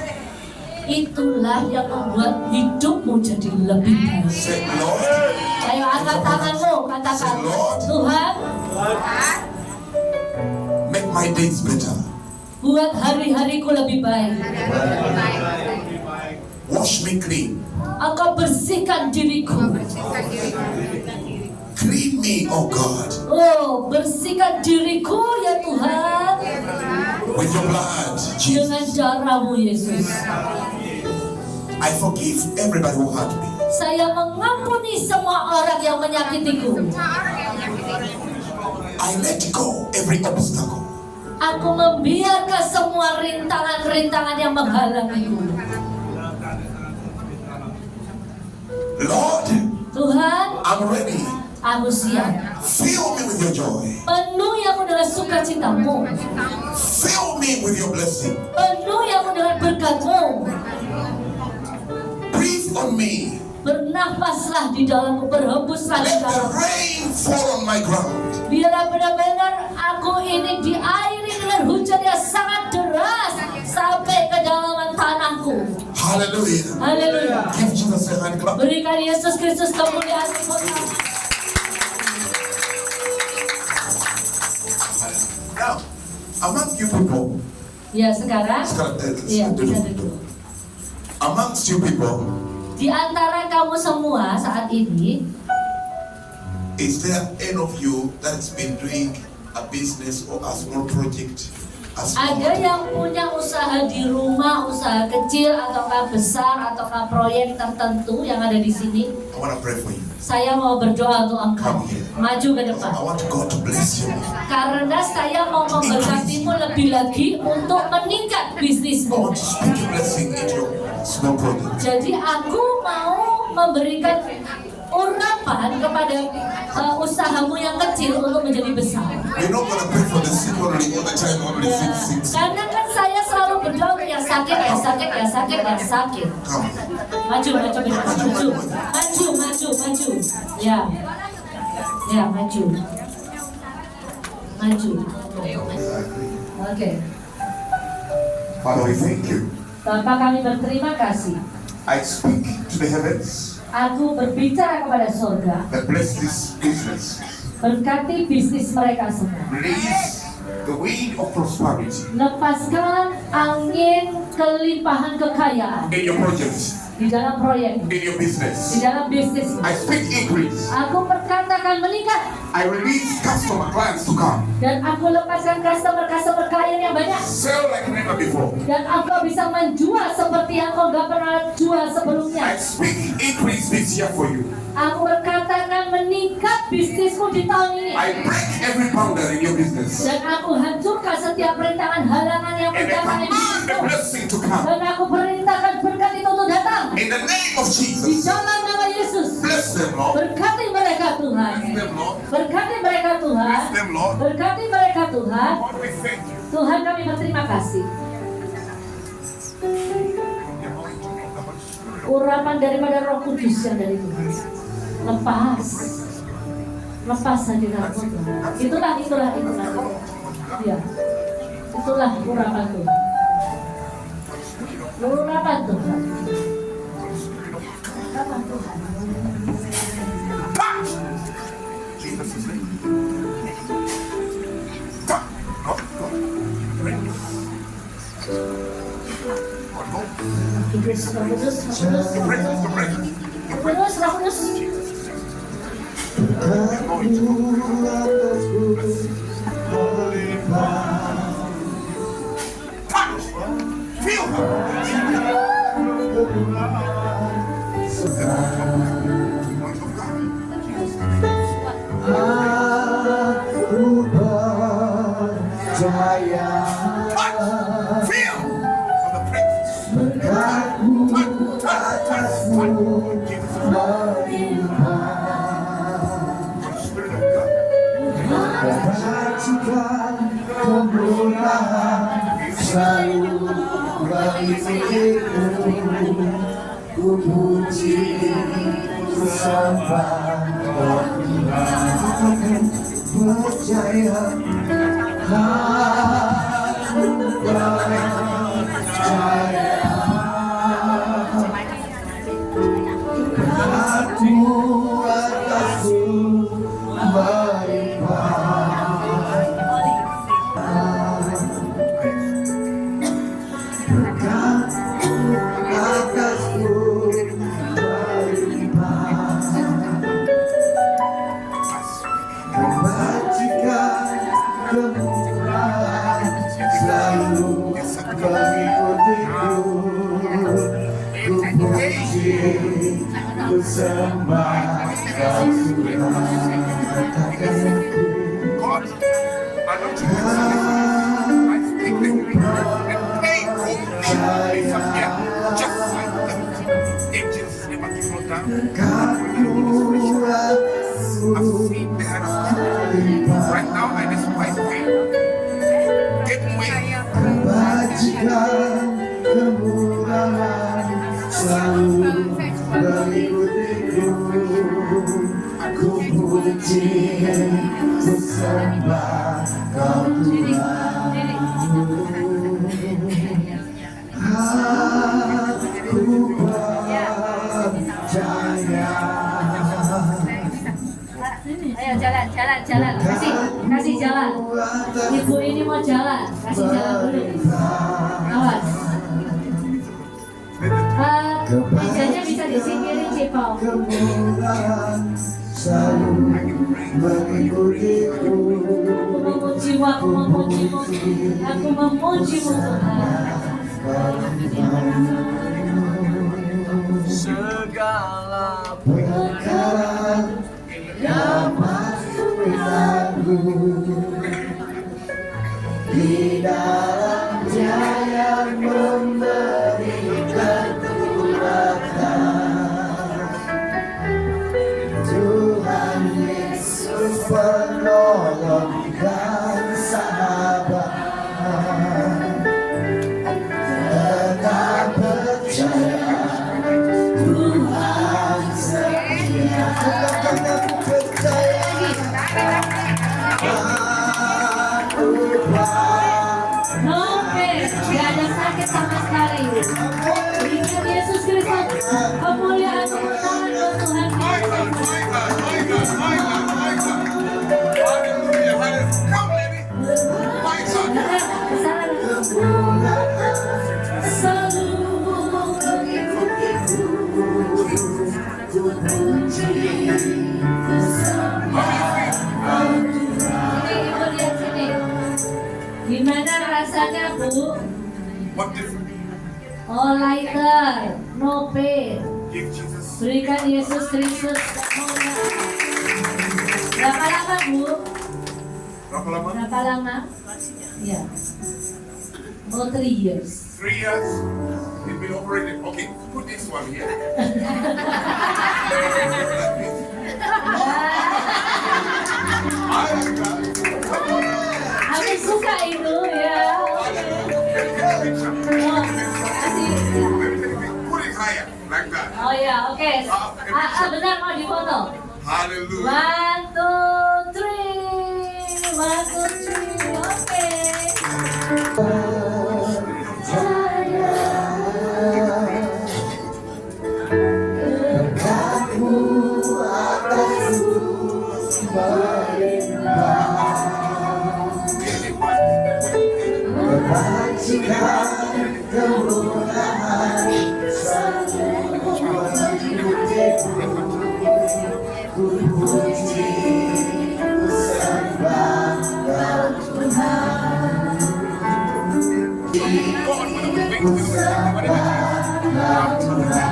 Itulah yang membuat hidupmu jadi lebih baik. Say, "Lord, Ayo angkat tanganmu, katakan, Tuhan, make my days better. buat hari-hariku lebih baik. Wash me clean. Engkau bersihkan diriku. Clean me, oh God, Oh, bersihkan diriku ya Tuhan with your blood, dengan Jesus. darah-Mu Yesus. I forgive everybody who hurt me. Saya mengampuni semua orang yang menyakitiku. I let go every obstacle. Aku membiarkan semua rintangan-rintangan yang menghalangiku. Lord, Tuhan, I'm ready. aku siap. Fill me with your joy. Penuhi aku dengan sukacitamu. Fill me with your blessing. Penuhi aku dengan berkat-Mu. Breathe on me Bernafaslah di dalamku, berhembuslah di Let the dalamku. rain fall on my ground. Biarlah benar-benar aku ini diairi dengan hujan yang sangat deras sampai ke dalaman tanahku. Hallelujah. Haleluya. Give Jesus a hand clap. Berikan Yesus Kristus kemuliaan tepuk tangan. Now, among you people, Ya sekarang, ya bisa duduk. amongst you people, Di antara kamu semua saat ini, is there any of you that's been doing a business or a small project? ada yang punya usaha di rumah, usaha kecil ataukah besar ataukah proyek tertentu yang ada di sini? I want to pray for you. Saya mau berdoa untuk engkau. Maju ke depan. I want God to bless you. Karena saya mau memberkatimu lebih lagi untuk meningkat I bisnismu. want to speak a blessing into your small project. Jadi aku mau memberikan urapan kepada usahamu yang kecil untuk menjadi besar. We're not going to pray for the sick only all the time, only sick. Karena kan saya selalu berdoa untuk yang sakit, yang sakit, yang sakit, yang sakit. Come. Maju. Ya, ya maju. Oke. Father, we thank you. Bapak kami berterima kasih. I speak to the heavens Aku berbicara kepada surga. that bless this business. Berkati bisnis mereka semua. Release the wind of prosperity Lepaskan angin kelimpahan kekayaan in your projects, di dalam proyek, in your di business. dalam bisnis. I speak increase. Aku berkatakan meningkat I release customer clients to come. dan aku lepaskan customer klien yang banyak. Sell like never before. Dan engkau bisa menjual seperti yang kau gak pernah jual sebelumnya. I speak increase this year for you. Aku berkatakan meningkat bisnismu di tahun ini. I break every boundary in your business. Dan aku hancurkan setiap perintangan halangan yang And I berjalan di command the bisnismu. blessing to come. Dan aku perintahkan berkat itu untuk datang. In the name of Di Jesus. dalam nama Yesus. Bless them, Lord. Berkati mereka Tuhan. Bless them, Lord. Berkati mereka Tuhan. Bless them, Lord. Berkati mereka Tuhan. Lord, we thank you. Tuhan kami berterima kasih. Urapan daripada Roh Kudus yang dari Tuhan. Lepas hadiratmu Tuhan. Itulah. Ya. Itulah urapan Tuhan. Urapan Tuhan. Urapan Tuhan. Jesus' name. Go. Kudus, Roh Kudus, Roh Kudus. Feel Aku percaya Feel for the praise. berkatmu atasmu melimpah. Spirit of God. Perhatikan kemurahan selalu mengikutiku. Ku puji, ku sembah Tuhan. Percaya aku percaya berkatmu atasku melimpah. Berkatmu atasku melimpah. Kebajikan kemurahan selalu mengikutiku. Ku puji, ku sembah Kau Tuhan. God, I don't think it's I speak the and take disappear just like that. Angels never throw down. Berkatmu I've seen the hand of God. Right now, I despise pain. Get away. kebajikan kemurahan selalu mengikuti jalan. Kasih jalan. Ibu ini mau jalan, kasih jalan dulu. Awas. Mejanya bisa disingkirin, Cipau. Selalu mengikutiku. Aku memujimu Tuhan. Segala Perkara yang masuk aku di dalamnya yang memberi kekuatan. Tuhan Yesus penolong dan sahabat, tetap percaya Tuhan setia. Tetapkan aku percaya, aku Oke, gak ada sakit sama sekali. Berikan Yesus Kristus kemuliaan kemuliaan Tuhan. Gimana rasanya, Bu? What different? Oh, lighter, no pain. Give Jesus. Berikan Yesus Kristus kemuliaan. Berapa lama, Bu? Berapa lama? Berapa lama? Ya. Oh, 3 years. 3 years. It's been operated. Okay, put this one here. Aku suka itu ya. Put it higher, like that. Oh ya, oke. Benar mau difoto. Hallelujah. 1, 2, 3. 1, 2, 3. Oke. berkatmu atasku melimpah, kebajikan kemurahan selalu mengikutiku. Ku puji, ku sembah Kau Tuhan. Ku sembah Kau Tuhan.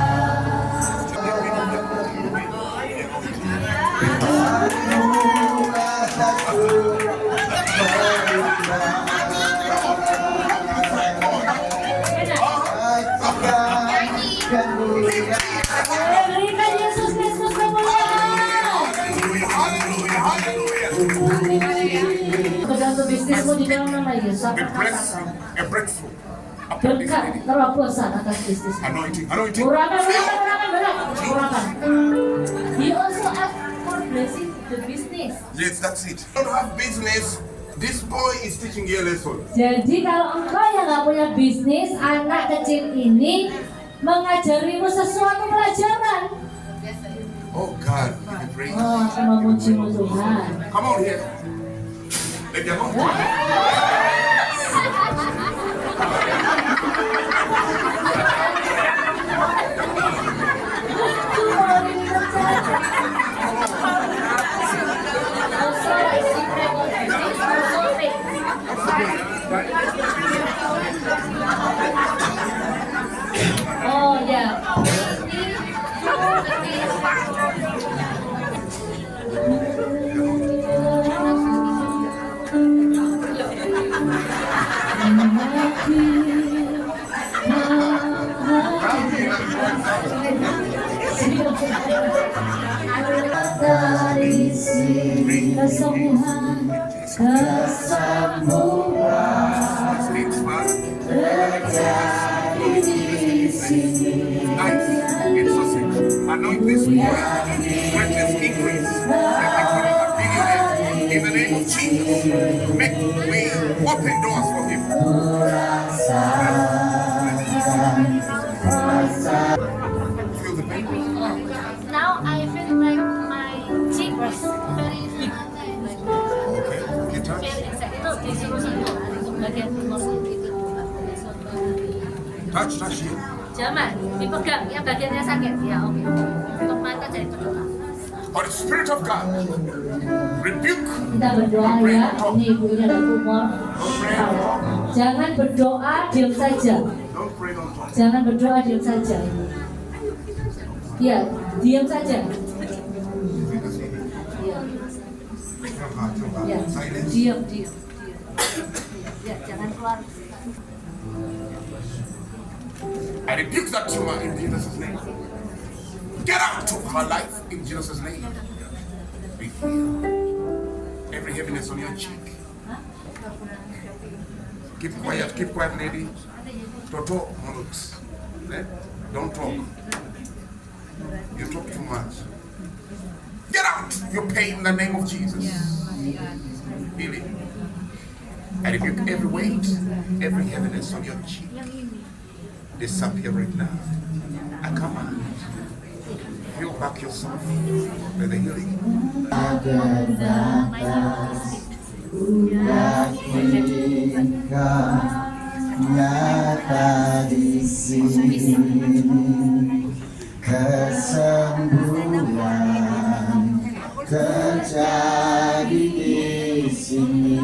Berikan Yesus Kristus kemuliaan. Tergantung bisnismu di dalam nama Yesus. A breakthrough. Berkat terobosan atas bisnis. Anointing. Urapan. He also asked for blessing the business. Yes, that's it. Don't have business. This boy is teaching you a lesson. Jadi kalau engkau yang nggak punya bisnis, anak kecil ini mengajarimu sesuatu pelajaran. Oh God, give me praise. Oh, aku memujimu Tuhan. Come on here. Let them on. Oh ya. Dari sini kesembuhan terjadi di sini. Nice. In sausage. Anoint this boy. Let this increase. Let me put him a billionaire. In the name of Jesus. Make way. Open doors for him. Feel the pain. Now I feel like my cheek was very Touch you. Jangan dipegang ya bagiannya sakit. Ya oke. Untuk mata jadi berdoa. Or the Spirit of God rebuke. Kita berdoa ya. Ini ibu ini ada tumor. Jangan berdoa diam saja. Don't pray, don't talk. Jangan berdoa diam saja. Ya, diam saja. Ya, ya. Silence. Diam. Ya, jangan keluar. I rebuke that tumor in Jesus' name. Get out of my life in Jesus' name. Be healed. Every heaviness on your cheek. Keep quiet, lady. Toto, monks. Don't talk. You talk too much. Get out! You pain in the name of Jesus. Healing. I rebuke every weight, every heaviness on your cheek. Disappear right now. I command. Feel back yourself by the healing. Nyata di sini kesembuhan terjadi di sini.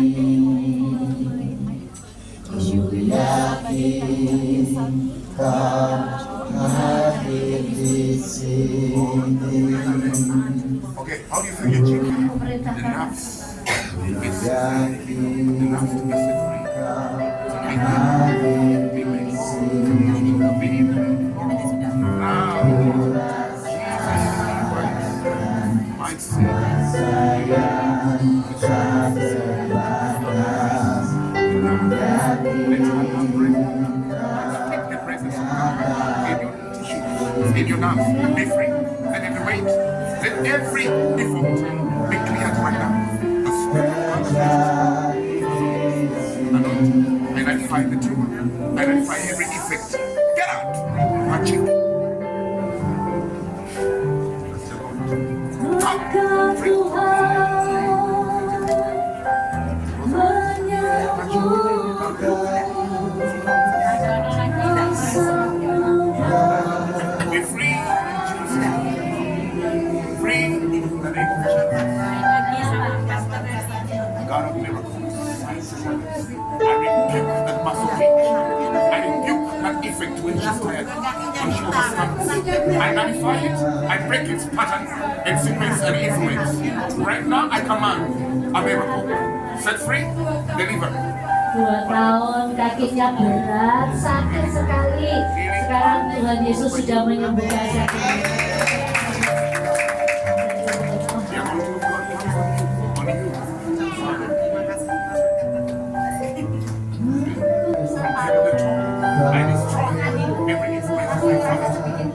Ku yakin kau hadir di sini. Okay, how do you feel your cheek? Enough. It's enough to be set free. In your mouth, be free. Let every weight, let every default be cleared right now. The Spirit of God. Identify the tumor. Identify every effect. Get out. Watch it. Be free. Free in the name of Jesus. God of miracles. I rebuke that muscle ache. I rebuke that effect when she's tired, when she overstands. I nullify it. I break its pattern and sequence and influence. Right now, I command a miracle. Set free, deliver. 2 tahun kakinya berat, sakit sekali. Sekarang Tuhan Yesus sudah menyembuhkan sakitnya. I destroy every influence of my family.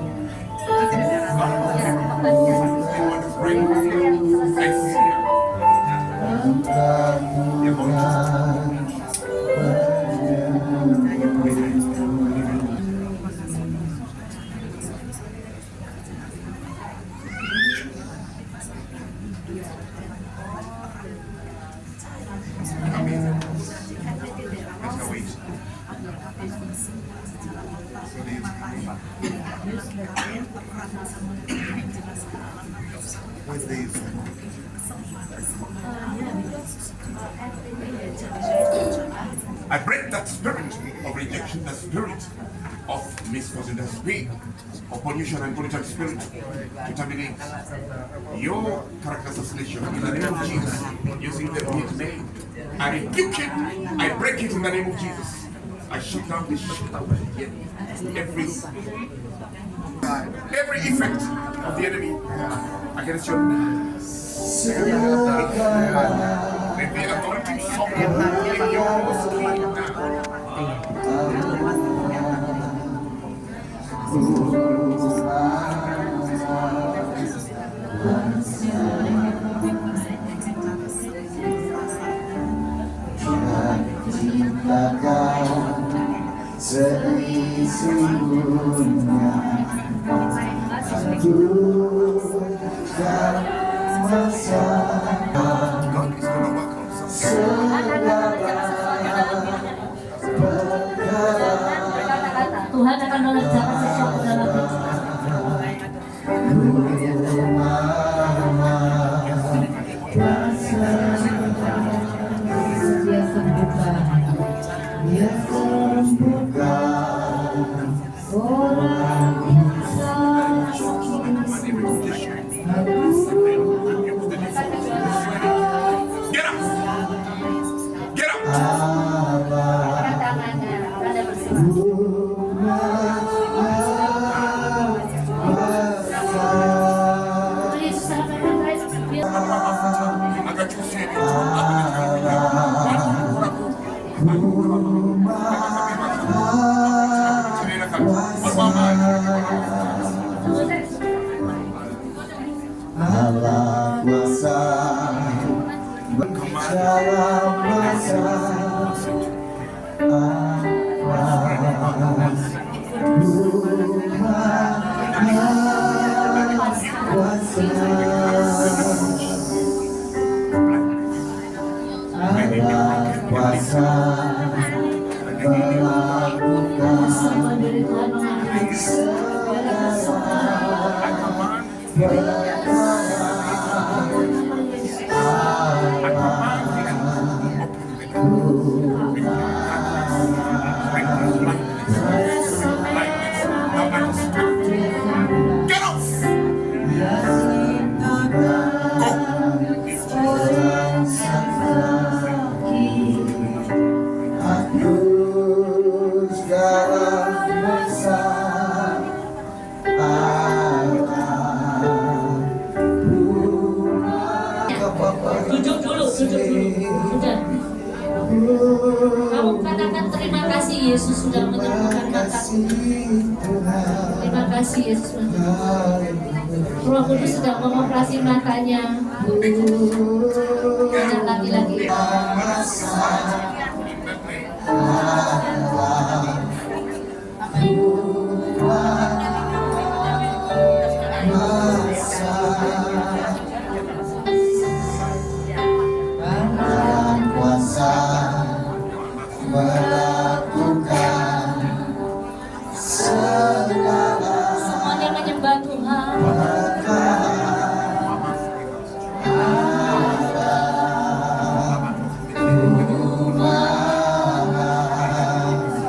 I see you. You're going to with these. I break that spirit of rejection, the spirit of misfortune, the spirit of pollution and polluted spirit to terminate your character assassination in the name of Jesus, using the weak name. I rebuke it, I break it in the name of Jesus. I shoot down this shit out every effect of the enemy against your let the authority suffer in your skin God is going to work on something. Tuhan jangan sesuatu dalam hidup. Dia sembuhkan. Dia sembuhkan Orang yang sakit. Get up! Get up! Allah. Angkat tangannya, Anda bersemangat. Yesus sampai dia Agak cuci. Allah kuasa dalam masa Allah kuasa melakukan sama dari Tuhan mengampuni segala kesalahan. Get up! Duduk dulu. Sudah. Kamu katakan terima kasih Yesus sudah menyembuhkan mataku. Terima kasih Yesus. Roh Kudus sudah mengoperasi matanya. Ada laki-laki. Allah